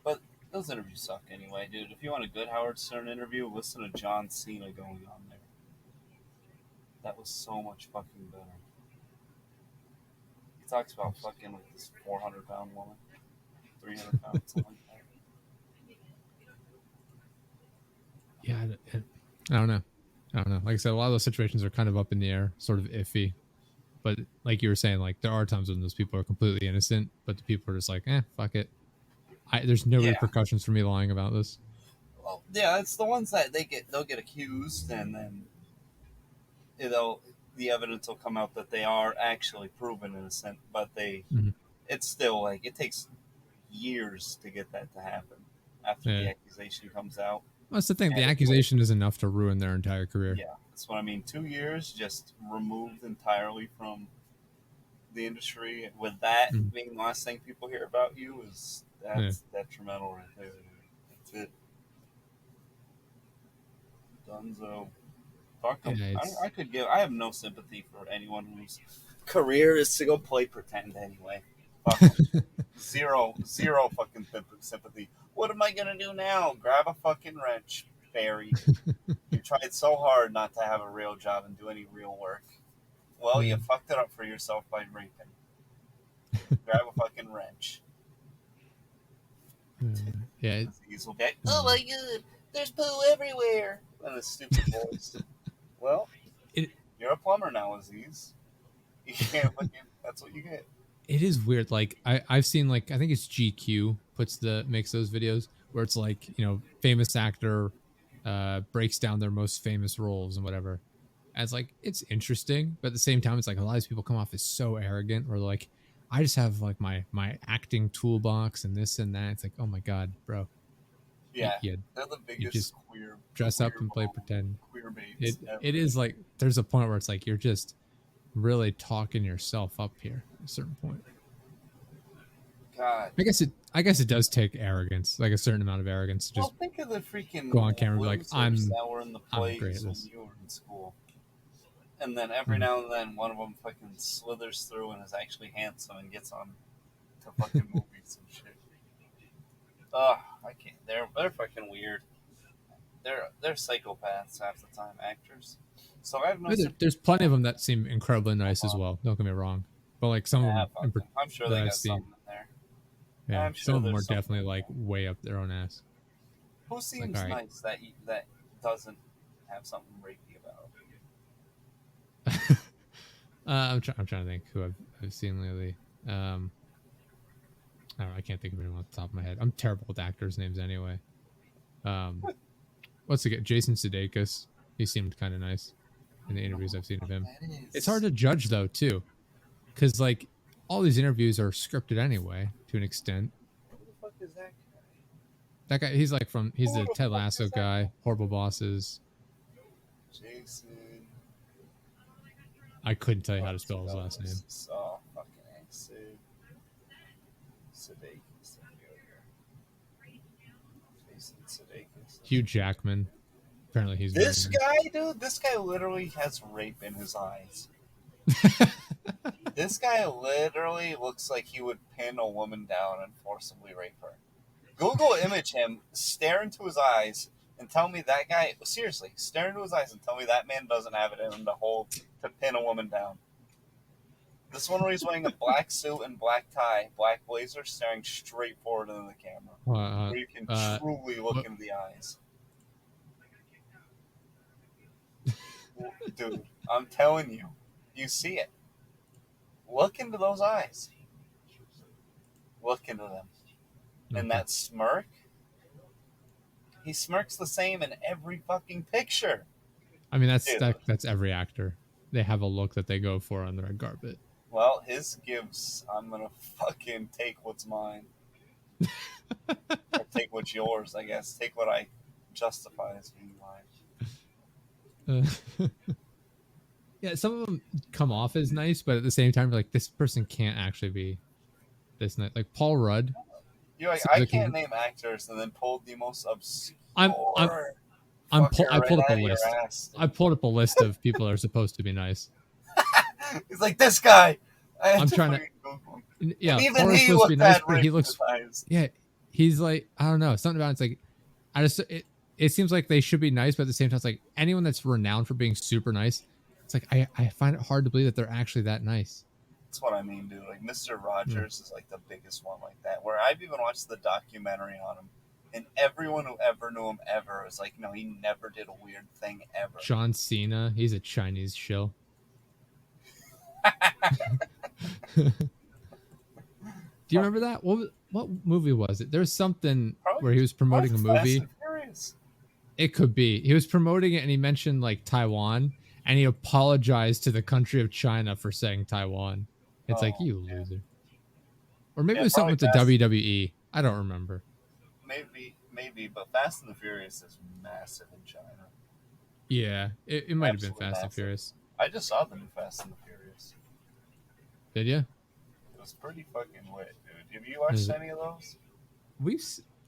But those interviews suck anyway, dude. If you want a good Howard Stern interview, listen to John Cena going on there. That was so much fucking better. He talks about fucking with this 400-pound woman, 300 pounds, something like that. Yeah, I don't know. I don't know. Like I said, a lot of those situations are kind of up in the air, sort of iffy. But like you were saying, like there are times when those people are completely innocent, but the people are just like, fuck it. There's no Yeah. repercussions for me lying about this. Well, yeah, it's the ones that they'll get accused, and then they'll the evidence will come out that they are actually proven innocent, but Mhm. it's still like it takes years to get that to happen after Yeah. the accusation comes out. Well, that's the thing. The And accusation is enough to ruin their entire career. yeah, that's what I mean. 2 years just removed entirely from the industry. With that Mhm. being the last thing people hear about you, is Yeah. that's detrimental right there. That's it. Dunzo. Fuck them. Yeah, it's I could give. I have no sympathy for anyone whose career is to go play pretend anyway. Fuck 'em. Zero fucking sympathy. What am I gonna do now? Grab a fucking wrench, Barry. You tried so hard not to have a real job and do any real work. Well, yeah. you fucked it up for yourself by raping. Grab a fucking wrench. Yeah. Aziz will be like, oh my god, there's poo everywhere. And a stupid voice. Well, It you're a plumber now, Aziz. You can't fucking. That's what you get. it is weird. Like I've seen, like, I think it's GQ makes those videos where it's like, famous actor breaks down their most famous roles and whatever. And it's like, it's interesting, but at the same time it's like a lot of these people come off as so arrogant, or like, I just have like my acting toolbox and this and that. It's like, oh my god, bro. You, Yeah, you, they're the you biggest just dress up and play little pretend. queer It babes ever. it is like there's a point where it's like you're just really talking yourself up here at a certain point. God. I guess it does take arrogance, like a certain amount of arrogance to Well, just think of the freaking go on camera and be like, losers that were in the I'm great plays at when this. you were in school. And then every Mhm. now and then one of them fucking slithers through and is actually handsome and gets on to fucking movies and shit. Ugh, I can't. They're fucking weird. They're psychopaths half the time, actors. So I have no sympathy. There's plenty of them that seem incredibly nice as Uh-huh. well. Don't get me wrong, but like some of them Fuck them. I'm sure that they I've got seen, something in there. yeah, I'm some sure of them are there's something definitely in like there. way up their own ass. Who Like, seems all right, nice that doesn't have something rapey about? I'm trying to think who I've seen lately. I don't know, I can't think of anyone off the top of my head. I'm terrible with actors' names anyway. What's it? Jason Sudeikis. He seemed kind of nice in the interviews I've seen of him. It's hard to judge though too, because like all these interviews are scripted anyway to an extent. Who the fuck is that guy? That guy, he's the Ted Lasso guy. Horrible Bosses. Jason. I couldn't tell you how to spell his last name. Oh, fucking Sid. Sudeikis. Jason Sudeikis. Hugh Jackman. Apparently he's this guy, dude. This guy literally has rape in his eyes. This guy literally looks like he would pin a woman down and forcibly rape her. Google image him, stare into his eyes, and tell me that guy, seriously, stare into his eyes and tell me that man doesn't have it in him to pin a woman down. This one where he's wearing a black suit and black tie, black blazer, staring straight forward into the camera. Where you can truly look into the eyes. Dude, I'm telling you, you see it. Look into those eyes. Look into them. And that smirk, he smirks the same in every fucking picture. I mean, that's every actor. They have a look that they go for on the red carpet. Well, his gives, I'm gonna fucking take what's mine. Or take what's yours, I guess. Take what I justify as being mine. Yeah, some of them come off as nice, but at the same time, like, this person can't actually be this nice. Like Paul Rudd. You're like, I can't name actors, and then pulled the most obscure. I pulled up a list. I pulled up a list of people that are supposed to be nice. He's like, this guy. I'm trying to. Yeah, even he supposed to be nice, but he looks. Yeah, he's like, I don't know, something about it's like, it seems like they should be nice, but at the same time, it's like anyone that's renowned for being super nice, it's like I find it hard to believe that they're actually that nice. That's what I mean, dude. Like Mr. Rogers is like the biggest one like that. Where I've even watched the documentary on him, and everyone who ever knew him ever was like, no, he never did a weird thing ever. John Cena, he's a Chinese shill. Do you remember that? What movie was it? There's something where he was promoting a movie. It could be. He was promoting it and he mentioned like Taiwan and he apologized to the country of China for saying Taiwan. It's like, you loser. Or maybe it was something with the WWE. I don't remember. Maybe, but Fast and the Furious is massive in China. Yeah, it might have been Fast and Furious. I just saw the new Fast and the Furious. Did you? It was pretty fucking lit, dude. Have you watched any of those?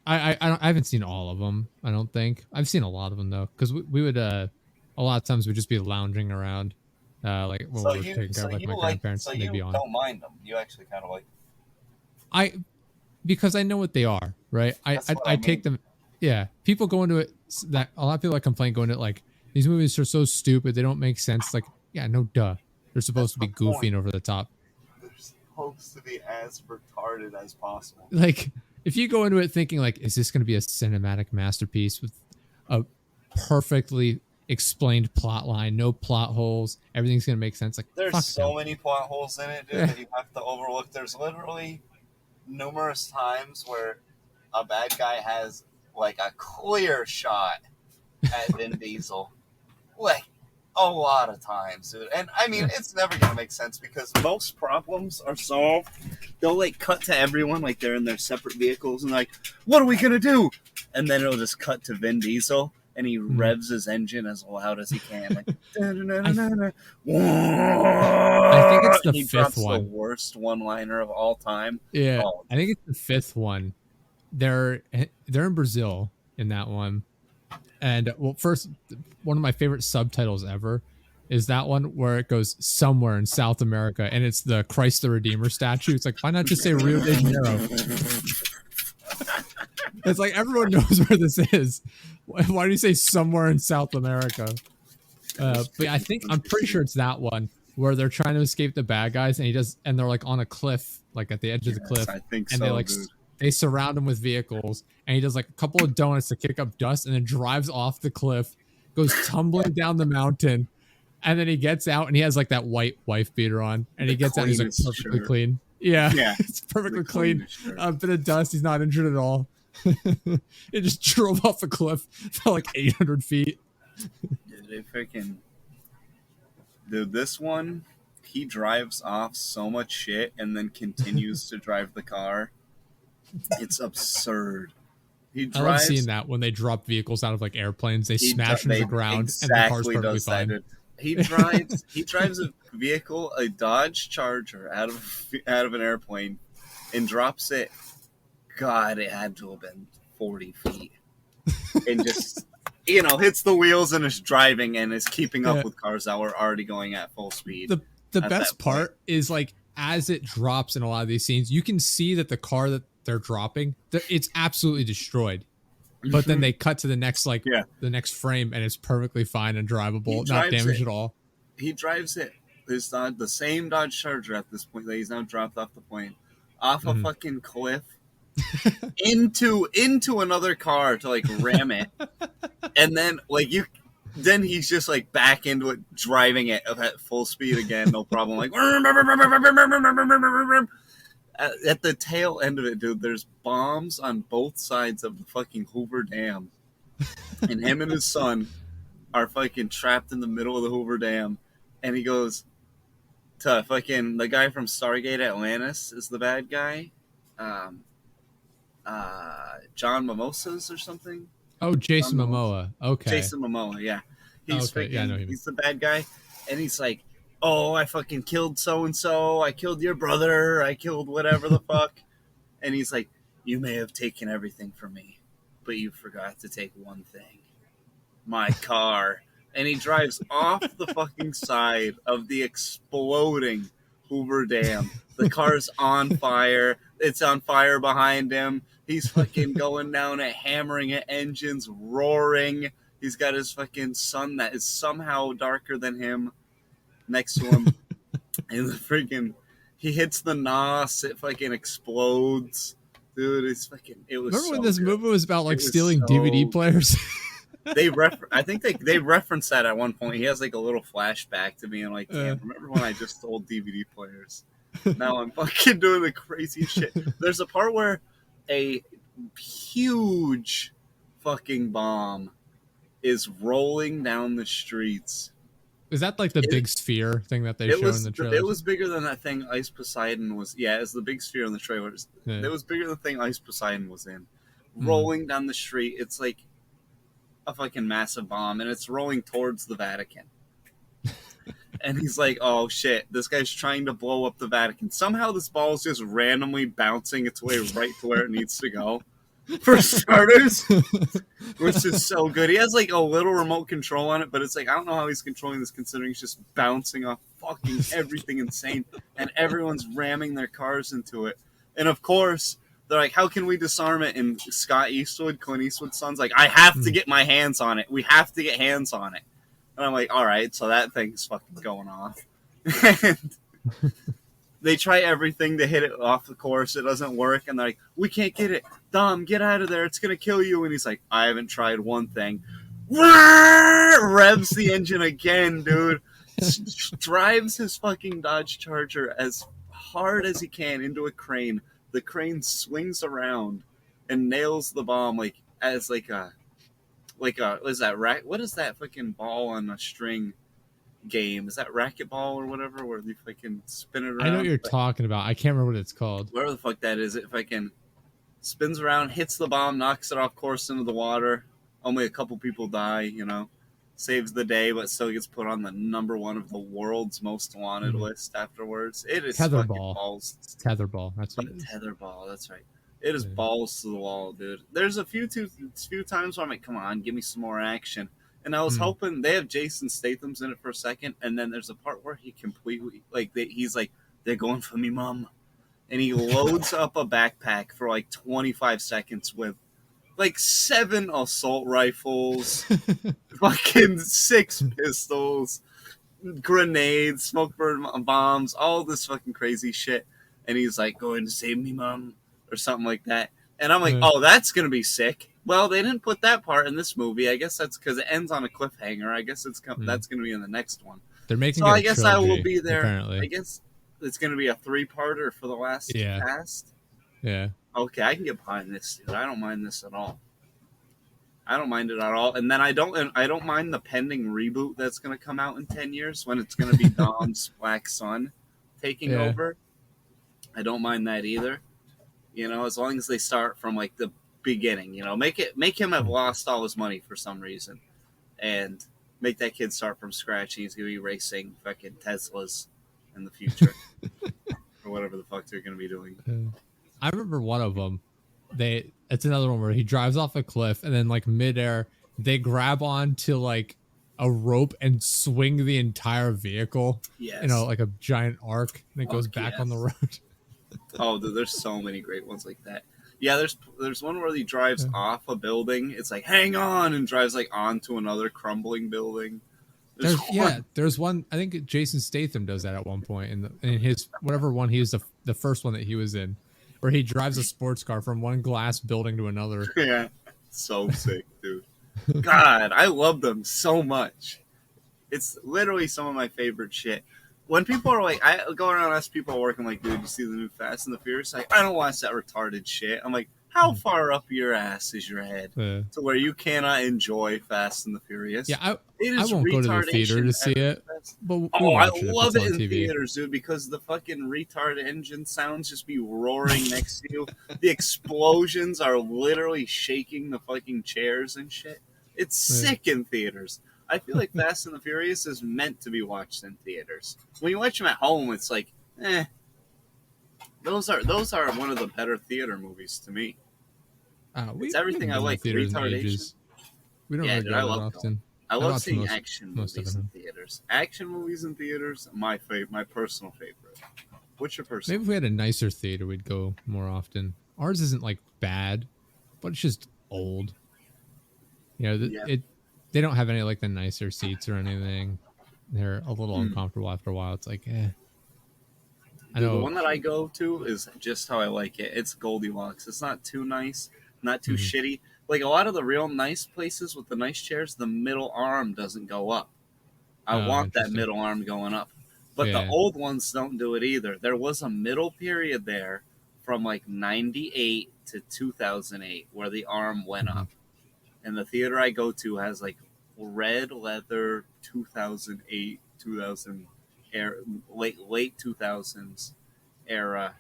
I haven't seen all of them. I don't think I've seen a lot of them though, because we would a lot of times we'd just be lounging around, like when we were taking care of like my grandparents. So you don't mind them. You actually kind of like. Because I know what they are, right? I take them. Yeah, people go into it. That a lot of people that complain go into it like these movies are so stupid, they don't make sense. Like, yeah, no duh. They're supposed to be goofy and over the top. They're supposed to be as retarded as possible. Like, if you go into it thinking like, is this going to be a cinematic masterpiece with a perfectly explained plot line, no plot holes, everything's going to make sense? Like, there's so many plot holes in it, dude, that you have to overlook. There's literally numerous times where a bad guy has like a clear shot at Vin Diesel, like a lot of times, dude. And I mean, it's never gonna make sense because most problems are solved. They'll like cut to everyone like they're in their separate vehicles and like, what are we gonna do? And then it'll just cut to Vin Diesel and he revs his engine as loud as he can. Like, I think it's the fifth one. The worst one-liner of all time. Yeah, I think it's the fifth one. They're in Brazil in that one, and well, first, one of my favorite subtitles ever is that one where it goes somewhere in South America, and it's the Christ the Redeemer statue. It's like, why not just say Rio de Janeiro? It's like everyone knows where this is. Why do you say somewhere in South America? But I'm pretty sure it's that one where they're trying to escape the bad guys, and they're like on a cliff, like at the edge of the cliff. I think and so, they surround him with vehicles, and he does like a couple of donuts to kick up dust, and then drives off the cliff, goes tumbling down the mountain, And then he gets out and he has like that white wife beater on, and The he gets out and he's like cleanest perfectly shirt. clean. Yeah, Yeah, it's perfectly the clean. cleanest shirt. A bit of dust. He's not injured at all. It just drove off the cliff, fell like 800 feet. Dude, this one, he drives off so much shit and then continues to drive the car. It's absurd. He I love seeing drives. that when they drop vehicles out of like airplanes, they smash into the ground and the car's Exactly perfectly does that, fine. dude. He drives a vehicle, a Dodge Charger, out of an airplane, and drops it. God, it had to have been 40 feet, and just hits the wheels and is driving and is keeping up with cars that were already going at full speed. The best part is like as it drops in a lot of these scenes, you can see that the car that they're dropping, it's absolutely destroyed. But then they cut to the next the next frame and it's perfectly fine and drivable, not damaged at all. He drives it. It's not the same Dodge Charger at this point that he's now dropped off the plane, off a fucking cliff, into another car to like ram it, and then then he's just like back into it, driving it at full speed again, no problem. Like at the tail end of it, dude, there's bombs on both sides of the fucking Hoover Dam, and him and his son are fucking trapped in the middle of the Hoover Dam, and he goes to fucking the guy from Stargate Atlantis is the bad guy, John Mimosas or something. Oh, Jason Momoa. Okay. Jason Momoa, yeah. He's okay. Yeah, I know him. He's the bad guy, and he's like, oh, I fucking killed so-and-so, I killed your brother, I killed whatever the fuck. And he's like, you may have taken everything from me, but you forgot to take one thing. My car. And he drives off the fucking side of the exploding Hoover Dam. The car's on fire. It's on fire behind him. He's fucking going down it, hammering at engines, roaring. He's got his fucking son that is somehow darker than him next to him, and he hits the NOS, it fucking explodes, dude. It was. Remember when this movie was about like stealing DVD players? I think they referenced that at one point. He has like a little flashback to being like, damn, remember when I just stole DVD players? Now I'm fucking doing the craziest shit. There's a part where a huge fucking bomb is rolling down the streets. Is that like the big sphere thing that they show in the trailer? It was bigger than that thing Ice Poseidon was. Yeah, it's the big sphere in the trailers. Yeah. It was bigger than the thing Ice Poseidon was in. Rolling down the street. It's like a fucking massive bomb, and it's rolling towards the Vatican. And he's like, oh shit, this guy's trying to blow up the Vatican. Somehow this ball is just randomly bouncing its way right to where it needs to go. For starters, which is so good. He has like a little remote control on it, but it's like, I don't know how he's controlling this considering he's just bouncing off fucking everything insane, and everyone's ramming their cars into it. And of course, they're like, how can we disarm it? And Clint Eastwood's son's like, I have to get my hands on it. We have to get hands on it. And I'm like, all right, so that thing's fucking going off. And they try everything to hit it off the course. It doesn't work. And they're like, we can't get it. Dom, get out of there. It's going to kill you. And he's like, I haven't tried one thing. Revs the engine again, dude. Drives his fucking Dodge Charger as hard as he can into a crane. The crane swings around and nails the bomb what is that what is that fucking ball on a string game? Is that racquetball or whatever where you fucking spin it around? I know what you're talking about. I can't remember what it's called. Whatever the fuck that is, it fucking spins around, hits the bomb, knocks it off course into the water. Only a couple people die, saves the day, but still gets put on the #1 of the world's most wanted list afterwards. It is fucking balls. Tetherball. That's what it is. Tetherball. That's right. It is balls to the wall, dude. There's a few times where I'm like, come on, give me some more action. And I was hoping they have Jason Statham's in it for a second, and then there's a part where he completely he's like, they're going for me, mom, and he loads up a backpack for like 25 seconds with like 7 assault rifles, fucking 6 pistols, grenades, smoke burn bombs, all this fucking crazy shit. And he's like, going to save me, mom, or something like that. And I'm like, oh, that's going to be sick. Well, they didn't put that part in this movie. I guess that's because it ends on a cliffhanger. I guess that's going to be in the next one. They're making So it I a guess trilogy, I will be there. apparently. I guess it's going to be a 3-parter for the last cast. Yeah. Okay, I can get behind this, dude. I don't mind this at all. I don't mind it at all. And then I don't mind the pending reboot that's going to come out in 10 years when it's going to be Dom's Black Sun taking over. I don't mind that either. You know, as long as they start from like the beginning, you know, make him have lost all his money for some reason and make that kid start from scratch and he's going to be racing fucking Teslas in the future or whatever the fuck they're going to be doing. I remember one of them. It's another one where he drives off a cliff and then like midair they grab onto like a rope and swing the entire vehicle. Yes. You know, like a giant arc, and it goes back on the road. Oh, dude, there's so many great ones like that. Yeah, there's one where he drives off a building. It's like hang on, and drives like onto another crumbling building. There's one. I think Jason Statham does that at one point in his whatever one he was the first one that he was in, where he drives a sports car from one glass building to another. Yeah, so sick, dude. God, I love them so much. It's literally some of my favorite shit. When people are like, I go around and ask people working like, dude, you see the new Fast and the Furious? Like, I don't watch that retarded shit. I'm like, how far up your ass is your head to where you cannot enjoy Fast and the Furious? Yeah, I won't go to the theater to see it. But I love it in theaters, dude, because the fucking retard engine sounds just be roaring next to you. The explosions are literally shaking the fucking chairs and shit. It's sick in theaters. I feel like Fast and the Furious is meant to be watched in theaters. When you watch them at home, it's like, Those are one of the better theater movies to me. It's everything I like. Retardation. We don't really go that often. I love seeing action movies in theaters. Action movies in theaters, my personal favorite. What's your personal? Maybe if we had a nicer theater, we'd go more often. Ours isn't like bad, but it's just old. You know, they don't have any like the nicer seats or anything. They're a little uncomfortable after a while. It's like, I know the one that I go to is just how I like it. It's Goldilocks. It's not too nice, not too shitty. Like a lot of the real nice places with the nice chairs, the middle arm doesn't go up. I want that middle arm going up. But the old ones don't do it either. There was a middle period there from like 98 to 2008 where the arm went up. And the theater I go to has like red leather 2008, 2000 era, late 2000s era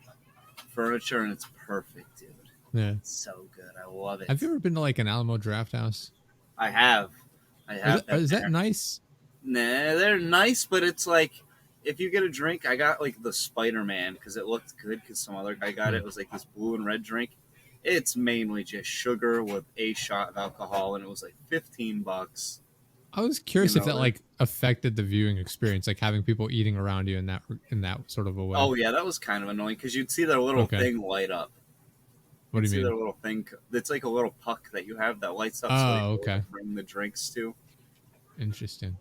furniture, and it's perfect, dude. Yeah, it's so good. I love it. Have you ever been to like an Alamo Draft House? I have. Is that nice? Nah, they're nice, but it's like if you get a drink, I got like the Spider-Man because it looked good because some other guy got it. It was like this blue and red drink. It's mainly just sugar with a shot of alcohol, and it was like $15. I was curious if that like affected the viewing experience, like having people eating around you in that sort of a way. Oh yeah, that was kind of annoying because you'd see their little thing light up. What do you mean? Their little thing. It's like a little puck that you have that lights up. Oh, so bring the drinks to. Interesting.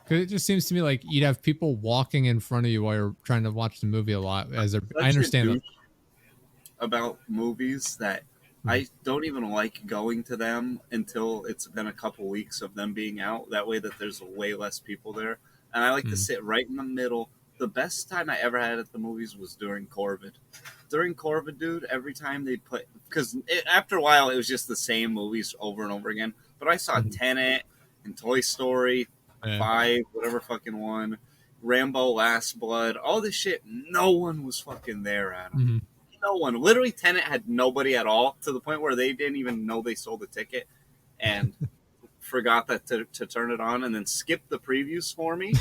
Because it just seems to me like you'd have people walking in front of you while you're trying to watch the movie a lot. I understand that. About movies that I don't even like going to them until it's been a couple weeks of them being out. That way that there's way less people there. And I like to sit right in the middle. The best time I ever had at the movies was during COVID. During COVID, dude, every time they put... Because after a while, it was just the same movies over and over again. But I saw Tenet and Toy Story 5, whatever fucking one, Rambo Last Blood, all this shit. No one was fucking there at them. No one. Literally, Tenet had nobody at all, to the point where they didn't even know they sold a ticket and forgot that to turn it on and then skipped the previews for me.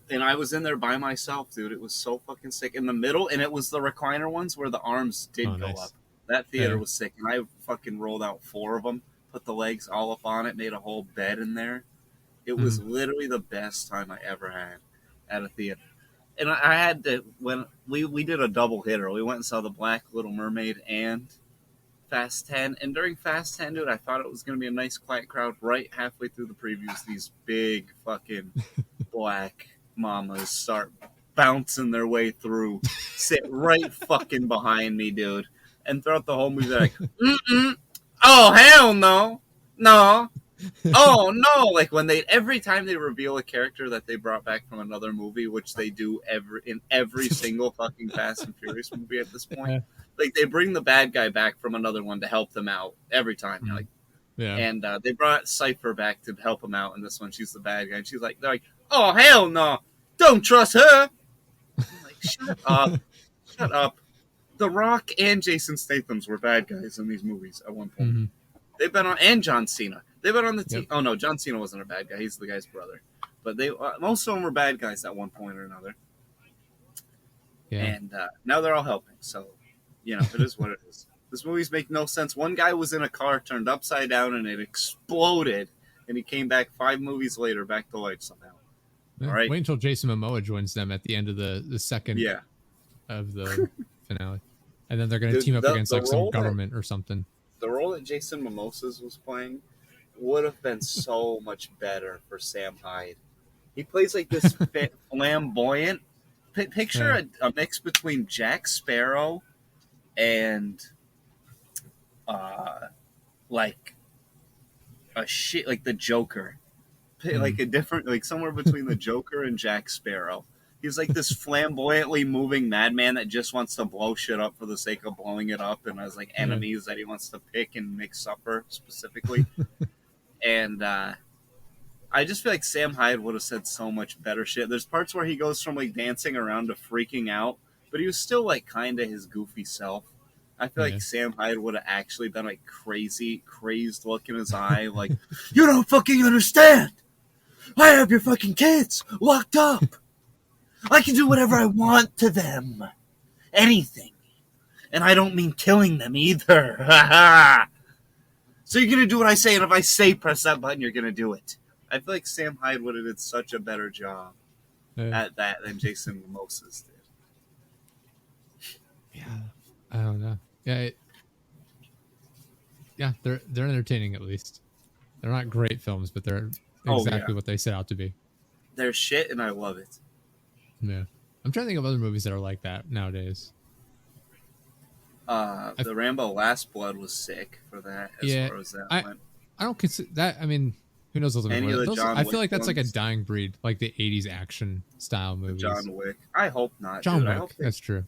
And I was in there by myself, dude. It was so fucking sick. In the middle, and it was the recliner ones where the arms did go up. That theater was sick. And I fucking rolled out 4 of them, put the legs all up on it, made a whole bed in there. It was literally the best time I ever had at a theater. And I had to, when we did a double hitter, we went and saw The Black Little Mermaid and Fast 10. And during Fast 10, dude, I thought it was going to be a nice, quiet crowd. Right halfway through the previews, these big fucking black mamas start bouncing their way through, sit right fucking behind me, dude. And throughout the whole movie, they're like, Oh hell no, no. Oh no! Like when every time they reveal a character that they brought back from another movie, which they do in every single fucking Fast and Furious movie at this point, Yeah. like they bring the bad guy back from another one to help them out every time. You're like, Yeah. and they brought Cypher back to help him out in this one. She's the bad guy, and they're like, oh hell no! Don't trust her. I'm like, shut up, shut up. The Rock and Jason Statham's were bad guys in these movies at one point. Mm-hmm. They've been on, and John Cena. They've been on the team. Yep. Oh no, John Cena wasn't a bad guy. He's the guy's brother. But they most of them were bad guys at one point or another. Yeah. And now they're all helping. So, it is what it is. This movies make no sense. One guy was in a car turned upside down and it exploded, and he came back 5 movies later back to life somehow. Yeah. All right. Wait until Jason Momoa joins them at the end of the second of the finale, and then they're going to team up against like some government or something. The role that Jason Momoa was playing would have been so much better for Sam Hyde. He plays like this flamboyant. Picture a mix between Jack Sparrow and like the Joker. Like a different, like somewhere between the Joker and Jack Sparrow. He's like this flamboyantly moving madman that just wants to blow shit up for the sake of blowing it up, and has like enemies that he wants to pick and make suffer specifically. And I just feel like Sam Hyde would have said so much better shit. There's parts where he goes from like dancing around to freaking out, but he was still like kind of his goofy self. I feel like Sam Hyde would have actually been like crazed look in his eye, like, you don't fucking understand. I have your fucking kids locked up. I can do whatever I want to them. Anything. And I don't mean killing them either. So you're going to do what I say, and if I say press that button, you're going to do it. I feel like Sam Hyde would have did such a better job at that than Jason Momoa did. Yeah. I don't know. Yeah, they're entertaining at least. They're not great films, but they're exactly what they set out to be. They're shit, and I love it. Yeah, I'm trying to think of other movies that are like that nowadays. The Rambo Last Blood was sick for that. As far as that went. I don't consider that. I mean, who knows those movies? I feel like that's like a dying breed, like the '80s action style movies. John Wick. I hope not. John Wick. That's true.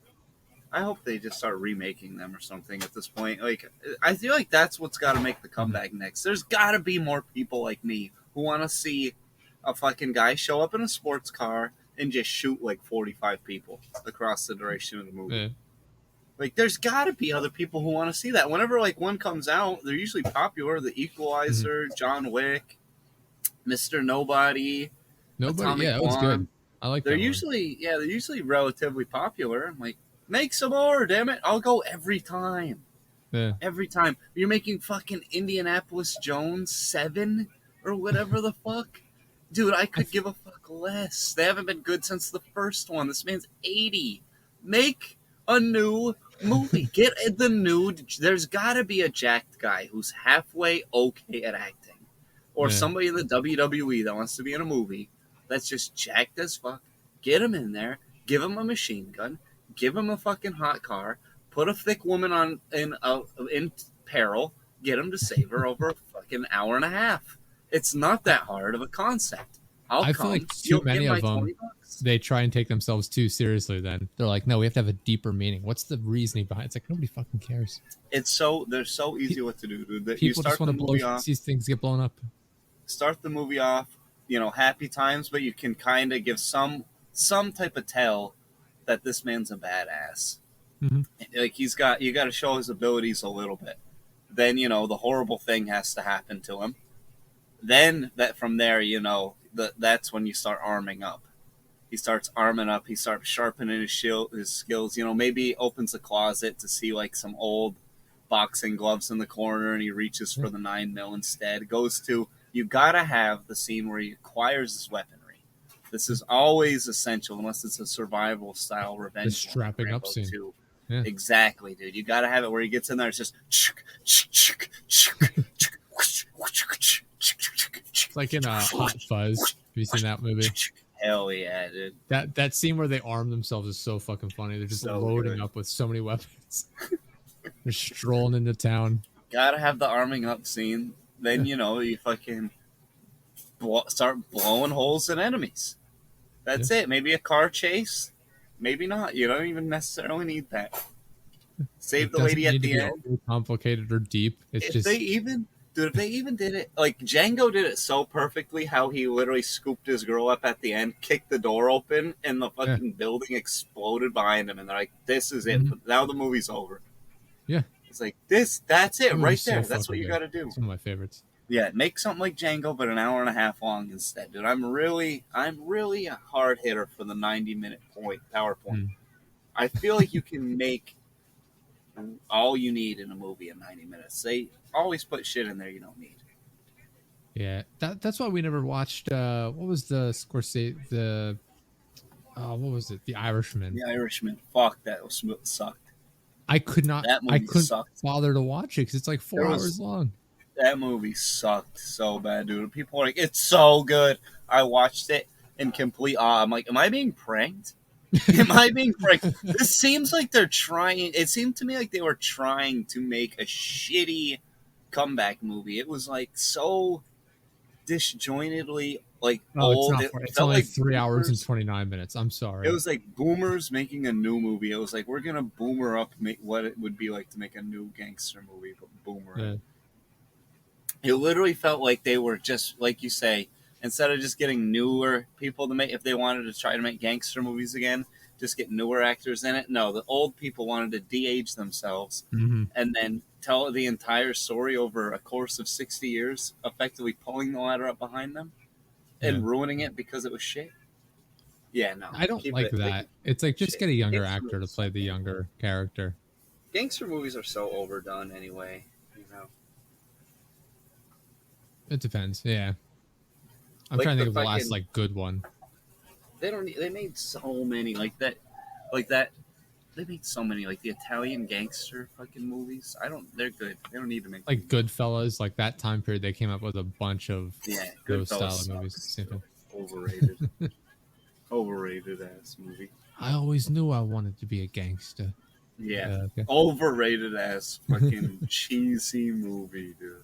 I hope they just start remaking them or something at this point. Like, I feel like that's what's got to make the comeback next. There's got to be more people like me who want to see a fucking guy show up in a sports car and just shoot like 45 people across the duration of the movie. Yeah. Like, there's got to be other people who want to see that. Whenever like one comes out, they're usually popular. The Equalizer, John Wick, Mr. Nobody. Atomic that was good. I like. They're usually relatively popular. I'm like, make some more, damn it! I'll go every time. Yeah. Every time. You're making fucking Indianapolis Jones 7 or whatever the fuck. Dude, I could give a fuck less. They haven't been good since the first one. This man's 80. Make a new movie. Get the new... There's got to be a jacked guy who's halfway okay at acting. Or somebody in the WWE that wants to be in a movie that's just jacked as fuck. Get him in there. Give him a machine gun. Give him a fucking hot car. Put a thick woman in peril. Get him to save her over a fucking hour and a half. It's not that hard of a concept. I feel like too many of them, they try and take themselves too seriously then. They're like, no, we have to have a deeper meaning. What's the reasoning behind it? It's like, nobody fucking cares. They're so easy what to do, dude. People just want to see things get blown up. Start the movie off, happy times, but you can kind of give some type of tell that this man's a badass. Mm-hmm. Like you got to show his abilities a little bit. Then, the horrible thing has to happen to him. Then from there, that's when you start arming up. He starts arming up. He starts sharpening his skills. Maybe opens a closet to see like some old boxing gloves in the corner, and he reaches for the 9mm instead. You gotta have the scene where he acquires his weaponry. This is always essential, unless it's a survival style revenge. The strapping up scene. Yeah. Exactly, dude. You gotta have it where he gets in there. It's just. It's like in Hot Fuzz. Have you seen that movie? Hell yeah, dude. That scene where they arm themselves is so fucking funny. They're just loading up with so many weapons. They're strolling into town. Gotta have the arming up scene. Then you fucking start blowing holes in enemies. That's it. Maybe a car chase. Maybe not. You don't even necessarily need that. Save It the doesn't lady at need to the be end. overly complicated or deep. It's If just they even did it like Django did it so perfectly, how he literally scooped his girl up at the end, kicked the door open, and the fucking building exploded behind him, and they're like, "This is it. Now the movie's over." Yeah. It's like this. That's it That right movie's there. so That's what fucking you good. got to do. It's one of my favorites. Yeah, make something like Django, but an hour and a half long instead, dude. I'm really a hard hitter for the 90-minute PowerPoint. I feel like you can make all you need in a movie in 90 minutes. They always put shit in there you don't need. Yeah, that's why we never watched. What was the Scorsese? What was it? The Irishman. The Irishman. Fuck, that sucked. I could not. That movie I couldn't sucked. bother to watch it because it's like 4 hours long. That movie sucked so bad, dude. People are like, "It's so good." I watched it in complete awe. I'm like, "Am I being pranked? Am I being pranked?" This seems like they're trying. It seemed to me like they were trying to make a shitty comeback movie. It was like so disjointedly old. It's only like 3 hours and 29 minutes. I'm sorry. It was like boomers making a new movie. It was like, we're gonna boomer up what it would be like to make a new gangster movie, but boomer. Yeah. It literally felt like they were just, like you say, instead of just getting newer people to make, if they wanted to try to make gangster movies again, just get newer actors in it. No, the old people wanted to de-age themselves and then tell the entire story over a course of 60 years, effectively pulling the ladder up behind them and ruining it because it was shit. Yeah, no. I don't like that. It's like, just get a younger actor to play the younger character. Gangster movies are so overdone anyway, you know. It depends. Yeah. I'm trying to think of the last like good one. They made so many like that. They made so many like the Italian gangster fucking movies. They're good. They don't need to make like Goodfellas, like that time period. They came up with a bunch of those style of movies. Overrated. Overrated ass movie. I always knew I wanted to be a gangster. Yeah. Okay. Overrated ass fucking cheesy movie, dude.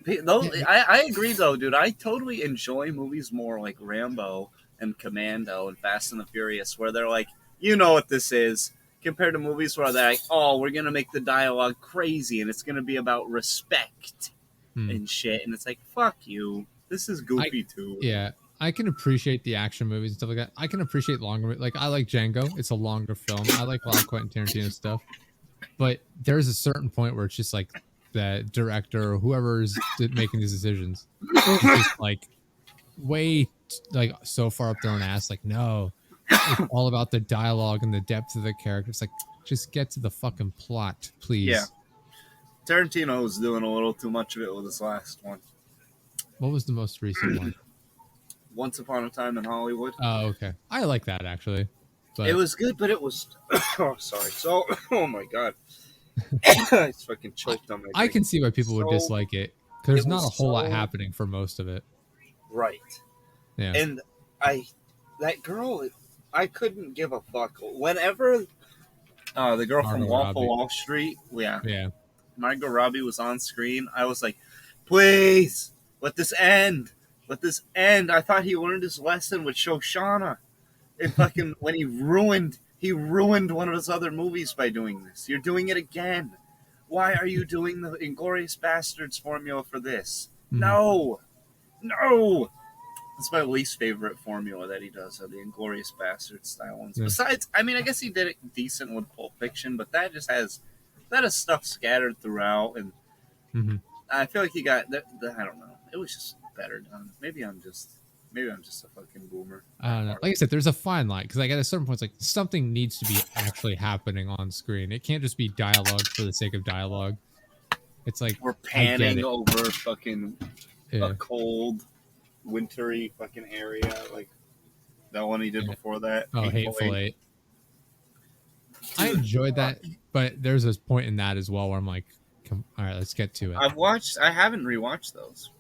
I agree though, dude. I totally enjoy movies more like Rambo and Commando and Fast and the Furious, where they're like, you know what this is, compared to movies where they're like, oh, we're gonna make the dialogue crazy and it's gonna be about respect and shit, and it's like, fuck you. This is goofy too. Yeah, I can appreciate the action movies and stuff like that. I can appreciate longer. Like I like Django. It's a longer film. I like a lot of Quentin Tarantino stuff, but there's a certain point where it's just like, the director or whoever is making these decisions is just like way like so far up their own ass. Like, no, it's all about the dialogue and the depth of the character. It's like, just get to the fucking plot, please. Yeah. Tarantino was doing a little too much of it with his last one. What was the most recent one? Once Upon a Time in Hollywood. Oh, okay. I like that actually. But it was good, but it was oh sorry. So oh my god. I fucking choked on my drink. I can see why people would dislike it. Because there's not a whole lot happening for most of it. Right. Yeah. And that girl, I couldn't give a fuck. Whenever the girl from Wolf of Wall Street, Margot Robbie was on screen, I was like, please, let this end. Let this end. I thought he learned his lesson with Shoshana. And fucking when he ruined one of his other movies by doing this. You're doing it again. Why are you doing the Inglourious Bastards formula for this? No. It's my least favorite formula that he does, of the Inglourious Bastards style ones. Yeah. Besides, I mean, I guess he did it decent with Pulp Fiction, but that has stuff scattered throughout, and I feel like he got I don't know. It was just better done. Maybe I'm just a fucking boomer. I don't know. Like I said, there's a fine line, because like at a certain point, it's like something needs to be actually happening on screen. It can't just be dialogue for the sake of dialogue. It's like we're panning over fucking a cold, wintry fucking area, like that one he did before that. Oh, Hateful Eight. I enjoyed that, but there's this point in that as well where I'm like, all right, let's get to it. I haven't rewatched those.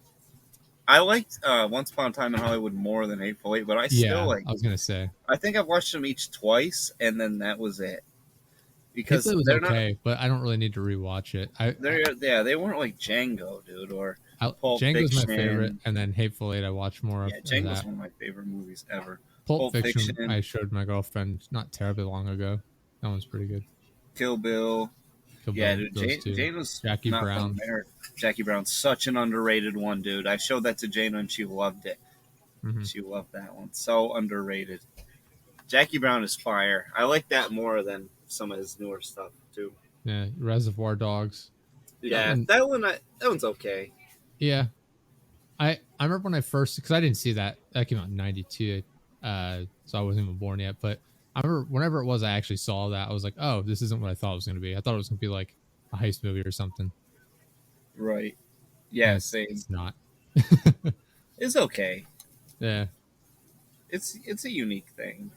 I liked Once Upon a Time in Hollywood more than Hateful Eight, but I still like. I was gonna say. I think I've watched them each twice, and then that was it. because Hateful was they're not. okay, but I don't really need to rewatch it. They weren't like Django, dude, or Pulp Django's my favorite, Fiction. and then Hateful Eight I watch more Yeah, of Django's that. one of my favorite movies ever. Pulp Pulp Fiction Fiction, I showed my girlfriend not terribly long ago. That one's pretty good. Kill Bill. Kill Yeah, Bill, dude, those two. Jane was Jackie not from Brown. America. Jackie Brown's such an underrated one, dude. I showed that to Jane and she loved it. Mm-hmm. She loved that one. So underrated. Jackie Brown is fire. I like that more than some of his newer stuff too. Yeah, Reservoir Dogs. Yeah, that one's okay. Yeah, I remember when I first, because I didn't see that came out in '92, so I wasn't even born yet. But I remember whenever it was, I actually saw that. I was like, oh, this isn't what I thought it was going to be. I thought it was going to be like a heist movie or something. Right. Yeah, And same. It's not. It's okay. Yeah. It's a unique thing.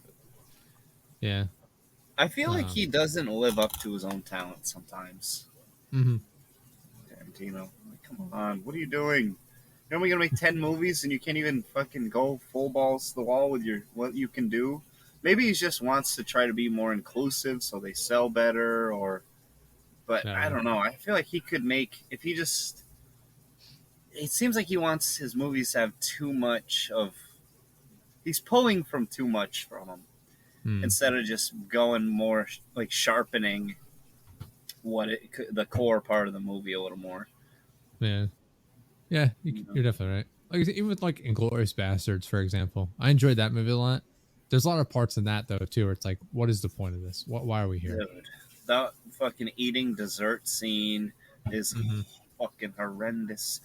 Yeah. I feel like he doesn't live up to his own talent sometimes. Mm-hmm. Tarantino, like, come on, what are you doing? You're only gonna make 10 movies and you can't even fucking go full balls to the wall with what you can do. Maybe he just wants to try to be more inclusive so they sell better, but I don't know. I feel like he could make if he just. It seems like he wants his movies to have too much of. He's pulling from too much from them instead of just going more like sharpening the core part of the movie a little more. Yeah. Yeah, you're definitely right. Like even with like Inglourious Bastards, for example, I enjoyed that movie a lot. There's a lot of parts in that though too, where it's like, what is the point of this? Why are we here? Dude, that fucking eating dessert scene is fucking horrendous.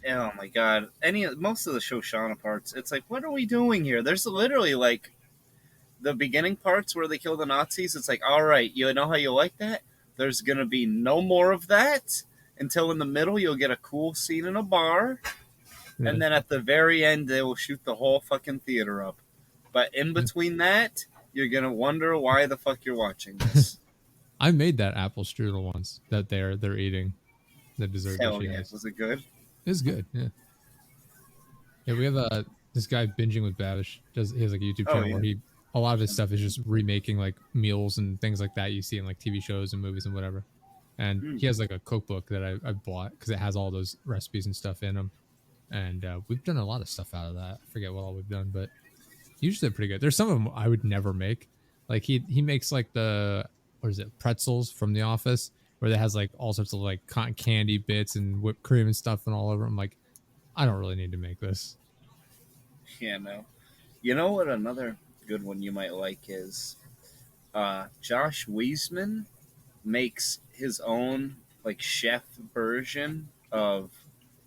Oh my god! Most of the Shoshana parts, it's like, what are we doing here? There's literally like the beginning parts where they kill the Nazis. It's like, all right, you know how you like that? There's gonna be no more of that until in the middle you'll get a cool scene in a bar, and then at the very end they will shoot the whole fucking theater up. But in between that, you're gonna wonder why the fuck you're watching this. I made that apple strudel once that they're eating the dessert. Hell yeah, was it good? It's good. Yeah. Yeah, we have this guy Binging with Babish. He has like a YouTube channel where a lot of his stuff is just remaking like meals and things like that you see in like TV shows and movies and whatever. And he has like a cookbook that I bought because it has all those recipes and stuff in them. And we've done a lot of stuff out of that. I forget what all we've done, but usually they're pretty good. There's some of them I would never make. Like he makes like pretzels from The Office, where it has like all sorts of like cotton candy bits and whipped cream and stuff and all over. I'm like, I don't really need to make this. Yeah, no. You know what another good one you might like is Josh Wiesman makes his own like chef version of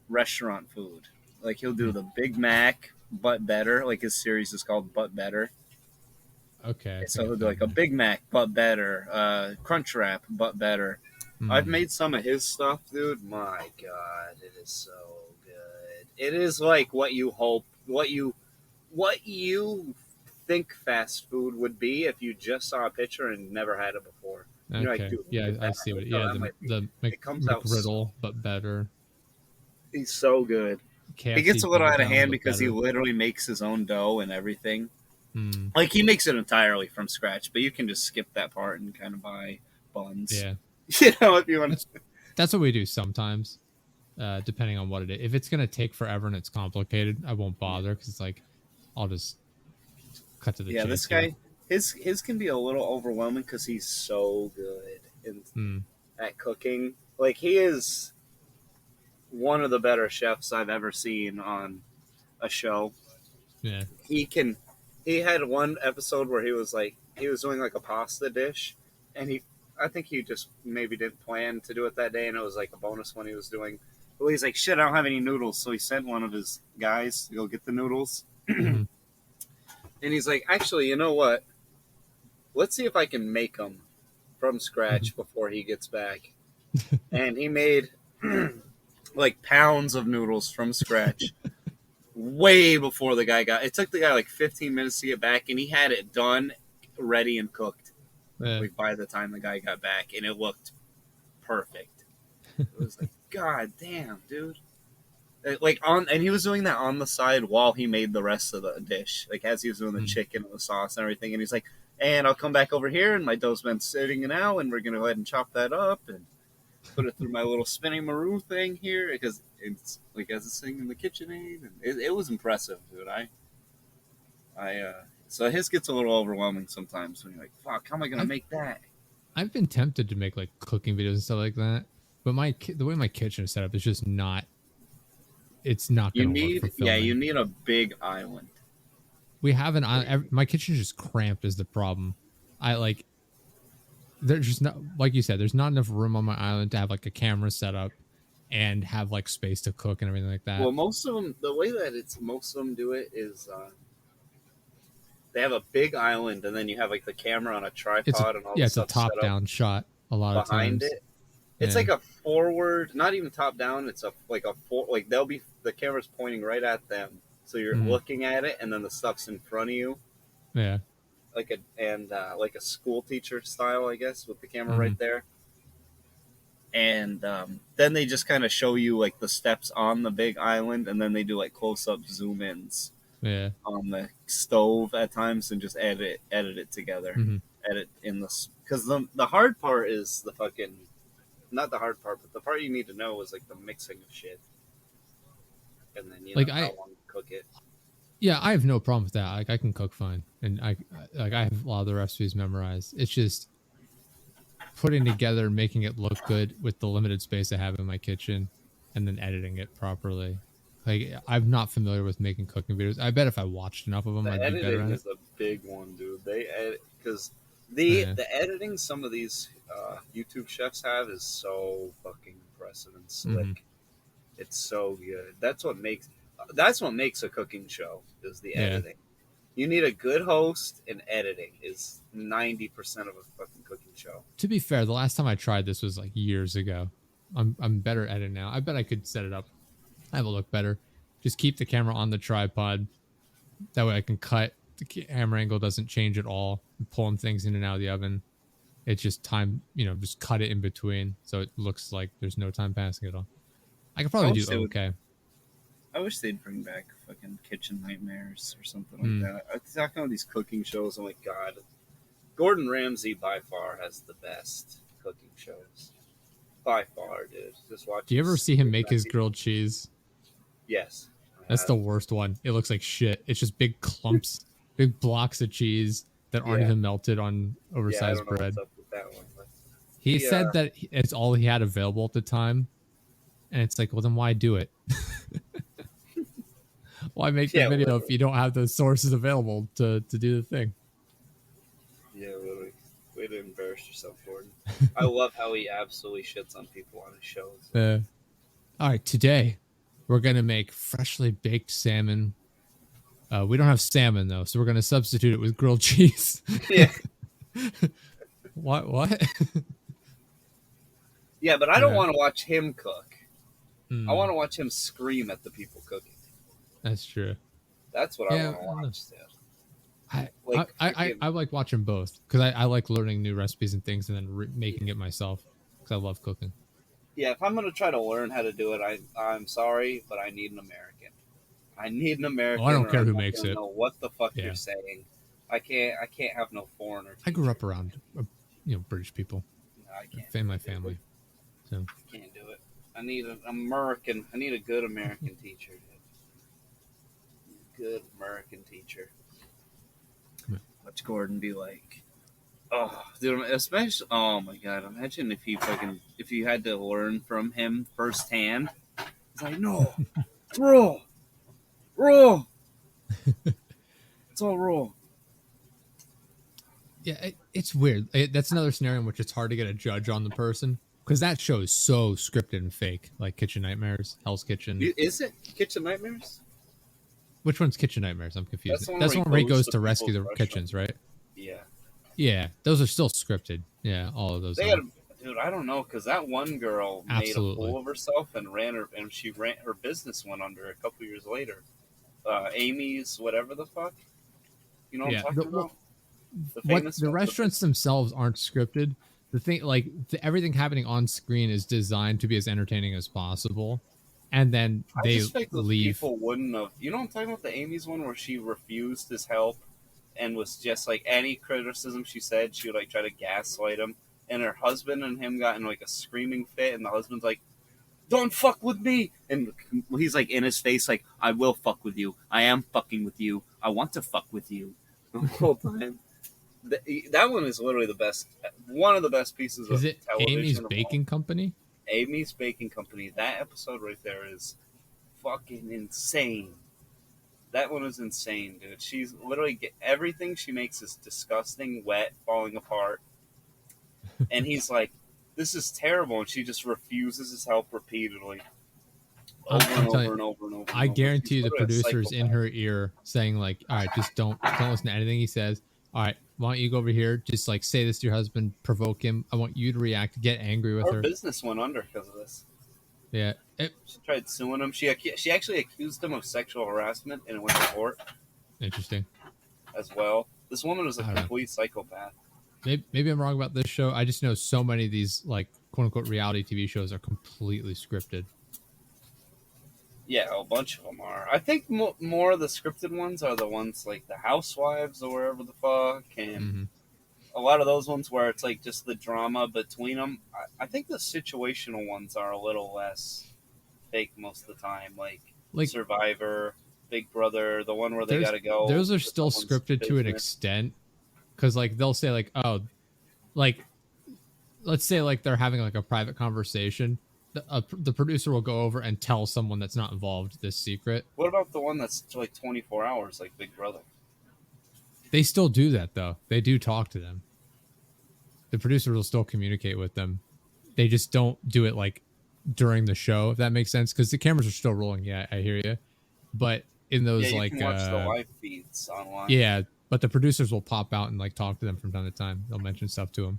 restaurant food. Like he'll do the Big Mac but better. Like his series is called But Better. Okay. So he'll do like a Big Mac but better, Crunch Wrap but better. I've made some of his stuff, dude. My God, it is so good. It is like what you think fast food would be if you just saw a picture and never had it before. Okay. You're like, dude, yeah, I see what. Yeah, the McGriddle, but better. He's so good. KFC he gets a little out of hand because better. he literally makes his own dough and everything. Like he makes it entirely from scratch, but you can just skip that part and kind of buy buns. Yeah. You know, if you want. That's what we do sometimes, depending on what it is. If it's gonna take forever and it's complicated, I won't bother because it's like I'll just cut to the chase. Yeah, this guy, his can be a little overwhelming because he's so good at cooking. Like he is one of the better chefs I've ever seen on a show. Yeah, He had one episode where he was doing like a pasta dish, and I think he just maybe didn't plan to do it that day, and it was like a bonus one he was doing. But he's like, shit, I don't have any noodles, so he sent one of his guys to go get the noodles. And he's like, actually, you know what? Let's see if I can make them from scratch before he gets back. And he made like pounds of noodles from scratch. Way before the guy got. It took the guy like 15 minutes to get back, and he had it done, ready and cooked. Like by the time the guy got back, and it looked perfect. It was like, God damn, dude! And he was doing that on the side while he made the rest of the dish. Like as he was doing the chicken and the sauce and everything, and he's like, And I'll come back over here, and my dough's been sitting now, and we're gonna go ahead and chop that up and put it through my little spinning maru thing here because it's like as it's sitting in the KitchenAid, and it was impressive, dude. So his gets a little overwhelming sometimes when you're like, fuck, how am I gonna make that? I've been tempted to make like cooking videos and stuff like that, but the way my kitchen is set up is just not. It's not going to work for filming. Yeah, you need a big island. We have an island. My kitchen is just cramped is the problem. There's just not, like you said, there's not enough room on my island to have like a camera set up and have like space to cook and everything like that. Well, most of them, the way that most of them do it is they have a big island, and then you have like the camera on a tripod and all. Yeah, it's a top-down shot a lot of times. Behind it, it's like a forward, not even top-down. It's the camera's pointing right at them, so you're looking at it, and then the stuff's in front of you. Yeah, like a school teacher style, I guess, with the camera right there. And then they just kind of show you like the steps on the big island, and then they do like close-up zoom-ins. Yeah. On the stove at times, and just edit it together. Edit in because the hard part is the fucking, not the hard part, but the part you need to know is like the mixing of shit, and then how long to cook it. Yeah, I have no problem with that. Like I can cook fine, and I have a lot of the recipes memorized. It's just putting together, making it look good with the limited space I have in my kitchen, and then editing it properly. Like, I'm not familiar with making cooking videos. I bet if I watched enough of them, I'd be better at it. Editing is a big one, dude. They edit because the editing some of these YouTube chefs have is so fucking impressive and slick. It's so good. That's what makes a cooking show is the editing. You need a good host, and editing is 90% of a fucking cooking show. To be fair, the last time I tried this was like years ago. I'm better at it now. I bet I could set it up. Have it look better. Just keep the camera on the tripod. That way I can cut. The camera angle doesn't change at all. I'm pulling things in and out of the oven. It's just time, just cut it in between so it looks like there's no time passing at all. I could probably do okay. I wish they'd bring back fucking Kitchen Nightmares or something like that. I talk about these cooking shows. I'm like, God, Gordon Ramsay by far has the best cooking shows. By far, dude. Just watch. Do you ever see him make his grilled cheese? Yes. That's the worst one. It looks like shit. It's just big clumps, big blocks of cheese that aren't even melted on oversized bread. What's up with that one, but he said that it's all he had available at the time. And it's like, well, then why do it? Why make the video if you don't have the sources available to do the thing? Yeah, really. Way to embarrass yourself, Gordon. I love how he absolutely shits on people on his shows. All right, today we're going to make freshly baked salmon. We don't have salmon, though, so we're going to substitute it with grilled cheese. Yeah. What? Yeah, but I don't want to watch him cook. I want to watch him scream at the people cooking. That's true. That's what I want to watch, dude. I like watching both because I like learning new recipes and things and then making it myself because I love cooking. Yeah, if I'm going to try to learn how to do it, I'm sorry, but I need an American. I need an American. Oh, I don't care who makes it. Know what the fuck you're saying. I can't have no foreigner. I grew up around British people. No, I can't. My family. So I can't do it. I need an American. I need a good American teacher. Good American teacher. Watch Gordon be like, oh, dude, especially, oh my God, imagine if you had to learn from him firsthand. It's like, no, it's raw. It's all raw. Yeah, it's weird. That's another scenario in which it's hard to get a judge on the person because that show is so scripted and fake, like Kitchen Nightmares, Hell's Kitchen. Is it Kitchen Nightmares? Which one's Kitchen Nightmares? I'm confused. That's the one where he goes to rescue the kitchens, right? Yeah. Yeah, those are still scripted. Yeah, all of those. Dude, I don't know, because that one girl made a fool of herself and she ran her business went under a couple years later. Amy's whatever the fuck. You know what I'm talking about? The restaurants themselves aren't scripted. The thing, everything happening on screen is designed to be as entertaining as possible. And then they leave. People wouldn't have. You know what I'm talking about? The Amy's one where she refused his help, and was just like any criticism she said, she would like try to gaslight him. And her husband and him got in like a screaming fit, and the husband's like, "Don't fuck with me!" And he's like in his face, like, "I will fuck with you. I am fucking with you. I want to fuck with you." The whole time. That one is literally the best. One of the best pieces Is of it television. Amy's Baking Company? Amy's Baking Company. That episode right there is fucking insane. That one is insane, dude. She's literally everything she makes is disgusting, wet, falling apart, and he's like, "This is terrible," and she just refuses his help repeatedly, over and over and over and over. I guarantee you, the producer's in her ear saying like, "All right, just don't listen to anything he says. All right, why don't you go over here? Just like say this to your husband, provoke him. I want you to react, get angry with her." Her business went under because of this. Yeah. She tried suing him. She actually accused him of sexual harassment, and it went to court. Interesting. As well. This woman was a complete psychopath. Maybe I'm wrong about this show. I just know so many of these like quote unquote reality TV shows are completely scripted. Yeah, a bunch of them are. I think more of the scripted ones are the ones like the Housewives or wherever the fuck, and a lot of those ones where it's like just the drama between them. I think the situational ones are a little less fake most of the time, like Survivor, Big Brother, the one where they gotta go. Those are still scripted to an extent, because like they'll say like, oh, like let's say like they're having like a private conversation. The producer will go over and tell someone that's not involved this secret. What about the one that's like 24 hours, like Big Brother? They still do that though. They do talk to them. The producer will still communicate with them. They just don't do it like during the show, if that makes sense, because the cameras are still rolling. Yeah, I hear you. But in those you like can watch the live feeds online. Yeah, but the producers will pop out and like talk to them from time to time. They'll mention stuff to them.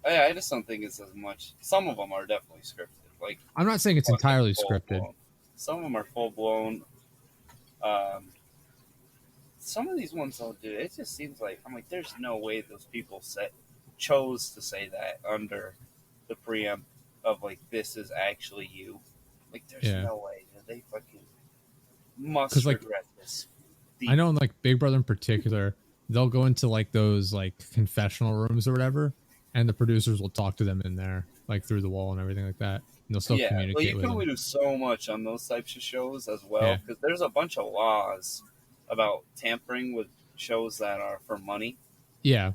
Yeah, I just don't think it's as much. Some of them are definitely scripted. Like I'm not saying it's entirely scripted. Some of them are full blown. Some of these ones, though, dude, it just seems like I'm like, there's no way those people chose to say that under the preempt of like, this is actually you. Like, there's no way that they fucking must regret this. I know in like Big Brother in particular, they'll go into like those like confessional rooms or whatever, and the producers will talk to them in there, like through the wall and everything like that. And they'll still communicate with them. You can only do so much on those types of shows as well, because there's a bunch of laws about tampering with shows that are for money. Yeah.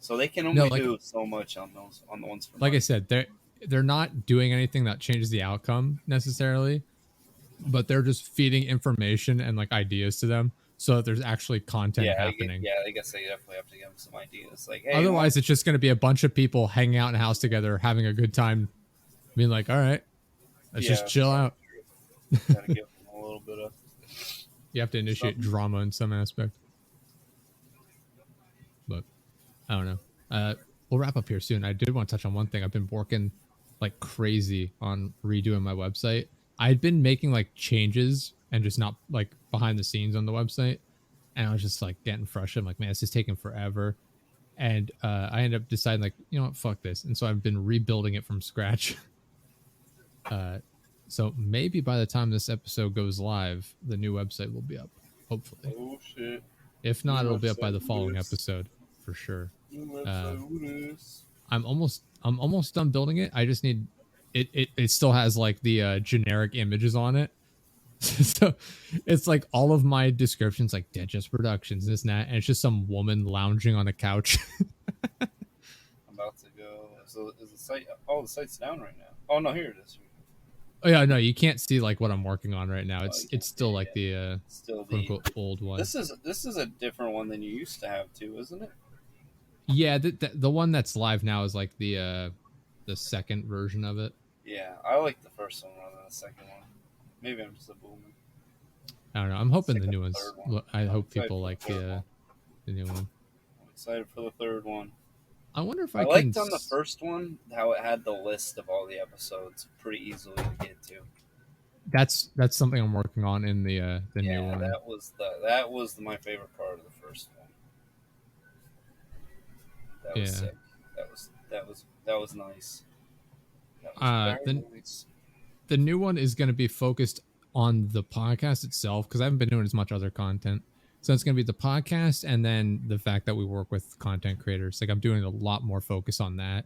So they can only do so much on the ones for money. Like I said, they're not doing anything that changes the outcome necessarily, but they're just feeding information and like ideas to them so that there's actually content happening. I guess they definitely have to give them some ideas. Like, hey, otherwise, it's just going to be a bunch of people hanging out in a house together, having a good time, being like, all right, let's just chill out. Gotta give them a little bit of... You have to initiate drama in some aspect. But I don't know. We'll wrap up here soon. I did want to touch on one thing. I've been working like crazy on redoing my website. I'd been making like changes and just not like behind the scenes on the website. And I was just like getting frustrated. I'm like, man, this is taking forever. And I ended up deciding like, you know what, fuck this. And so I've been rebuilding it from scratch. So maybe by the time this episode goes live, the new website will be up. Hopefully. Oh shit! If not, it'll be up by the following episode for sure. I'm almost done building it. I just need it. It still has like the generic images on it. So it's like all of my descriptions, like Dead Just Productions, this and that, and it's just some woman lounging on a couch. I'm about to go. So is the site? Oh, the site's down right now. Oh no, here it is. Oh yeah, no, you can't see like what I'm working on right now. It's still like the still quote unquote old one. This is a different one than you used to have too, isn't it? Yeah, the one that's live now is like the second version of it. Yeah, I like the first one rather than the second one. Maybe I'm just a boomer. I don't know. I'm hoping the new one's. I hope people like the new one. I'm excited for the third one. I wonder if I liked on the first one how it had the list of all the episodes pretty easily to get to. That's something I'm working on in the new one. That was my favorite part of the first one. That was sick. That was nice. That was very nice. The new one is going to be focused on the podcast itself, because I haven't been doing as much other content. So it's going to be the podcast, and then the fact that we work with content creators. Like I'm doing a lot more focus on that,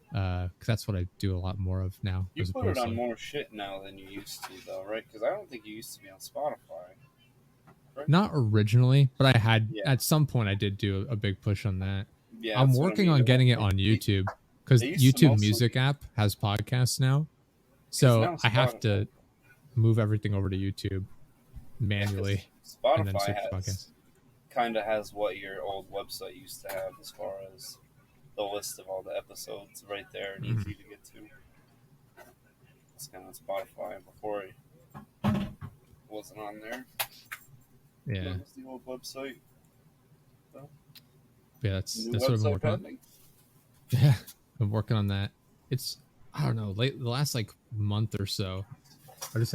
because that's what I do a lot more of now. You put it on more shit now than you used to, though, right? Because I don't think you used to be on Spotify. Right? Not originally, but I had Yeah. at some point I did do a big push on that. Yeah, I'm that's what I working mean. on getting it on YouTube, because they used to YouTube mostly- Music app has podcasts now. So now I have Spotify- to move everything over to YouTube manually, and then Spotify switch to podcasts. kind of has what your old website used to have as far as the list of all the episodes right there and easy to get to. It's kind of Spotify before it wasn't on there. Yeah, That was the old website. yeah, that's New what I've been website working on. pending. Yeah, I'm working on that. It's I don't know, the last like month or so,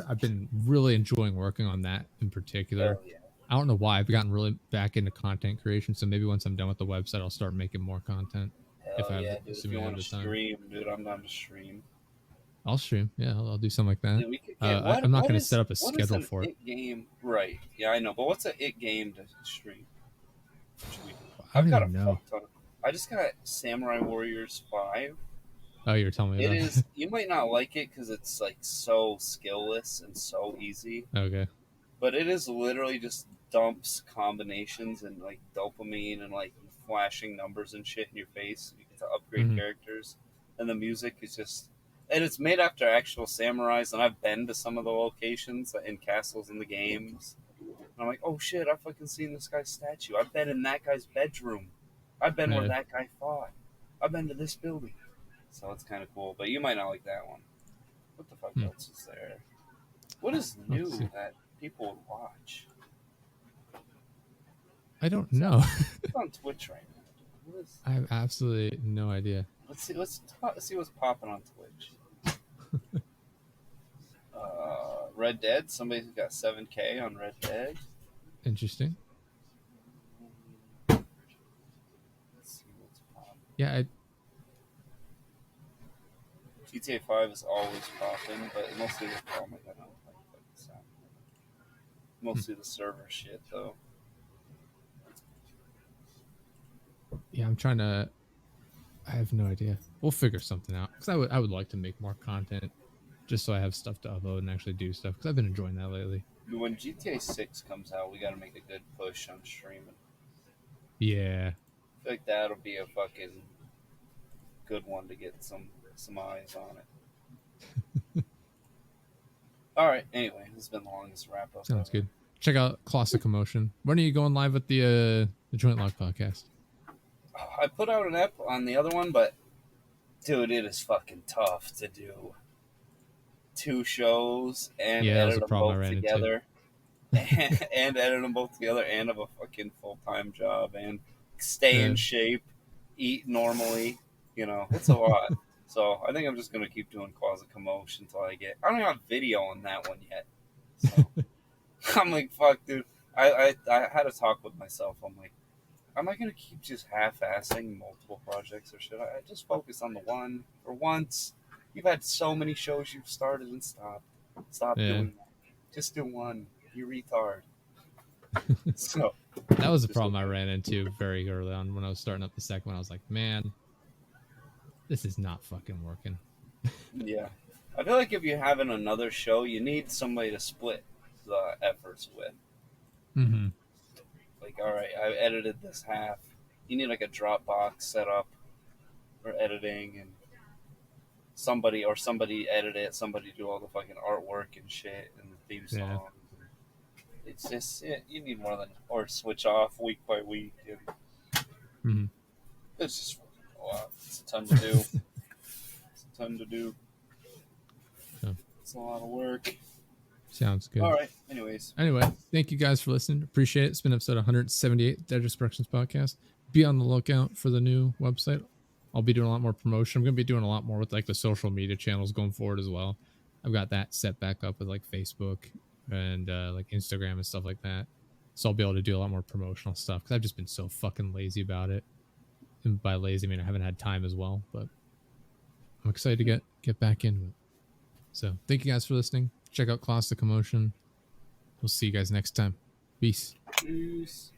I've been really enjoying working on that in particular. Hell yeah. I don't know why I've gotten really back into content creation. So maybe once I'm done with the website, I'll start making more content. Hell I have yeah, the- dude. If assuming you I have want to the time. stream, dude, I'm down to stream. I'll stream. Yeah, I'll do something like that. Dude, we could get, I'm not what going to is- set up a what is schedule an for it. it game? Right. Yeah, I know. But what's an it game to stream? Should we- I don't I've got even a know. fuck ton of- I just got Samurai Warriors 5. Oh, you were telling me It about is. You might not like it because it's like so skillless and so easy, Okay. but it is literally just dumps combinations and like dopamine and like flashing numbers and shit in your face. You get to upgrade Mhm. characters, and the music is just. And it's made after actual samurais, and I've been to some of the locations in castles in the games. And I'm like, oh shit, I've fucking seen this guy's statue. I've been in that guy's bedroom. I've been where Yeah. that guy fought. I've been to this building. So it's kind of cool, but you might not like that one. What the fuck else is there? What is new Let's see. that people would watch? I don't know. It's on Twitch right now. What is, I have absolutely no idea. let's see. Let's see what's popping on Twitch. Red Dead. Somebody's got 7K on Red Dead. Interesting. Let's see what's popping. Yeah, GTA 5 is always popping, but mostly the oh my god, I don't like the sound. Mostly the server shit though. I'm trying to. I have no idea. We'll figure something out, because I would like to make more content, just so I have stuff to upload and actually do stuff, because I've been enjoying that lately. When GTA 6 comes out, we got to make a good push on streaming. Yeah. I feel like that'll be a fucking good one to get some eyes on it. All right. Anyway, this has been the longest wrap up. Sounds good. Check out Kloss Commotion. When are you going live with the Joint Lock podcast? I put out an ep on the other one, but dude, it is fucking tough to do 2 shows and Yeah, that was edit a them problem I both ran into. together, and edit them both together, and have a fucking full-time job, and stay in Yeah. shape, eat normally. You know, it's a lot. So I think I'm just gonna keep doing Closet Commotion until I get. I don't even have video on that one yet. So I'm like, fuck, dude. I had a talk with myself. I'm like, am I gonna keep just half-assing multiple projects or should I just focus on the one for once? You've had so many shows you've started and stopped. Stop Yeah. doing that. Just do one. You retard. So That was a Just problem I okay. ran into very early on when I was starting up the second one. I was like, man, this is not fucking working. yeah, I feel like if you're having another show, you need somebody to split the efforts with. Mm-hmm. Like, all right, I edited this half. You need like a Dropbox set up for editing, and somebody edit it, somebody do all the fucking artwork and shit and the theme song. Yeah. It's just you need more than or switch off week by week. And Mm-hmm. it's just a lot. It's a ton to do. It's a ton to do. Yeah. It's a lot of work. Sounds good. All right. Anyways, Anyway, thank you guys for listening. Appreciate it. It's been episode 178, Dead Productions Podcast. Be on the lookout for the new website. I'll be doing a lot more promotion. I'm going to be doing a lot more with like the social media channels going forward as well. I've got that set back up with like Facebook and like Instagram and stuff like that. So I'll be able to do a lot more promotional stuff because I've just been so fucking lazy about it. And by lazy, I mean I haven't had time as well, but I'm excited to get back into it. So thank you guys for listening. Check out Kloss the Commotion. We'll see you guys next time. Peace. Peace.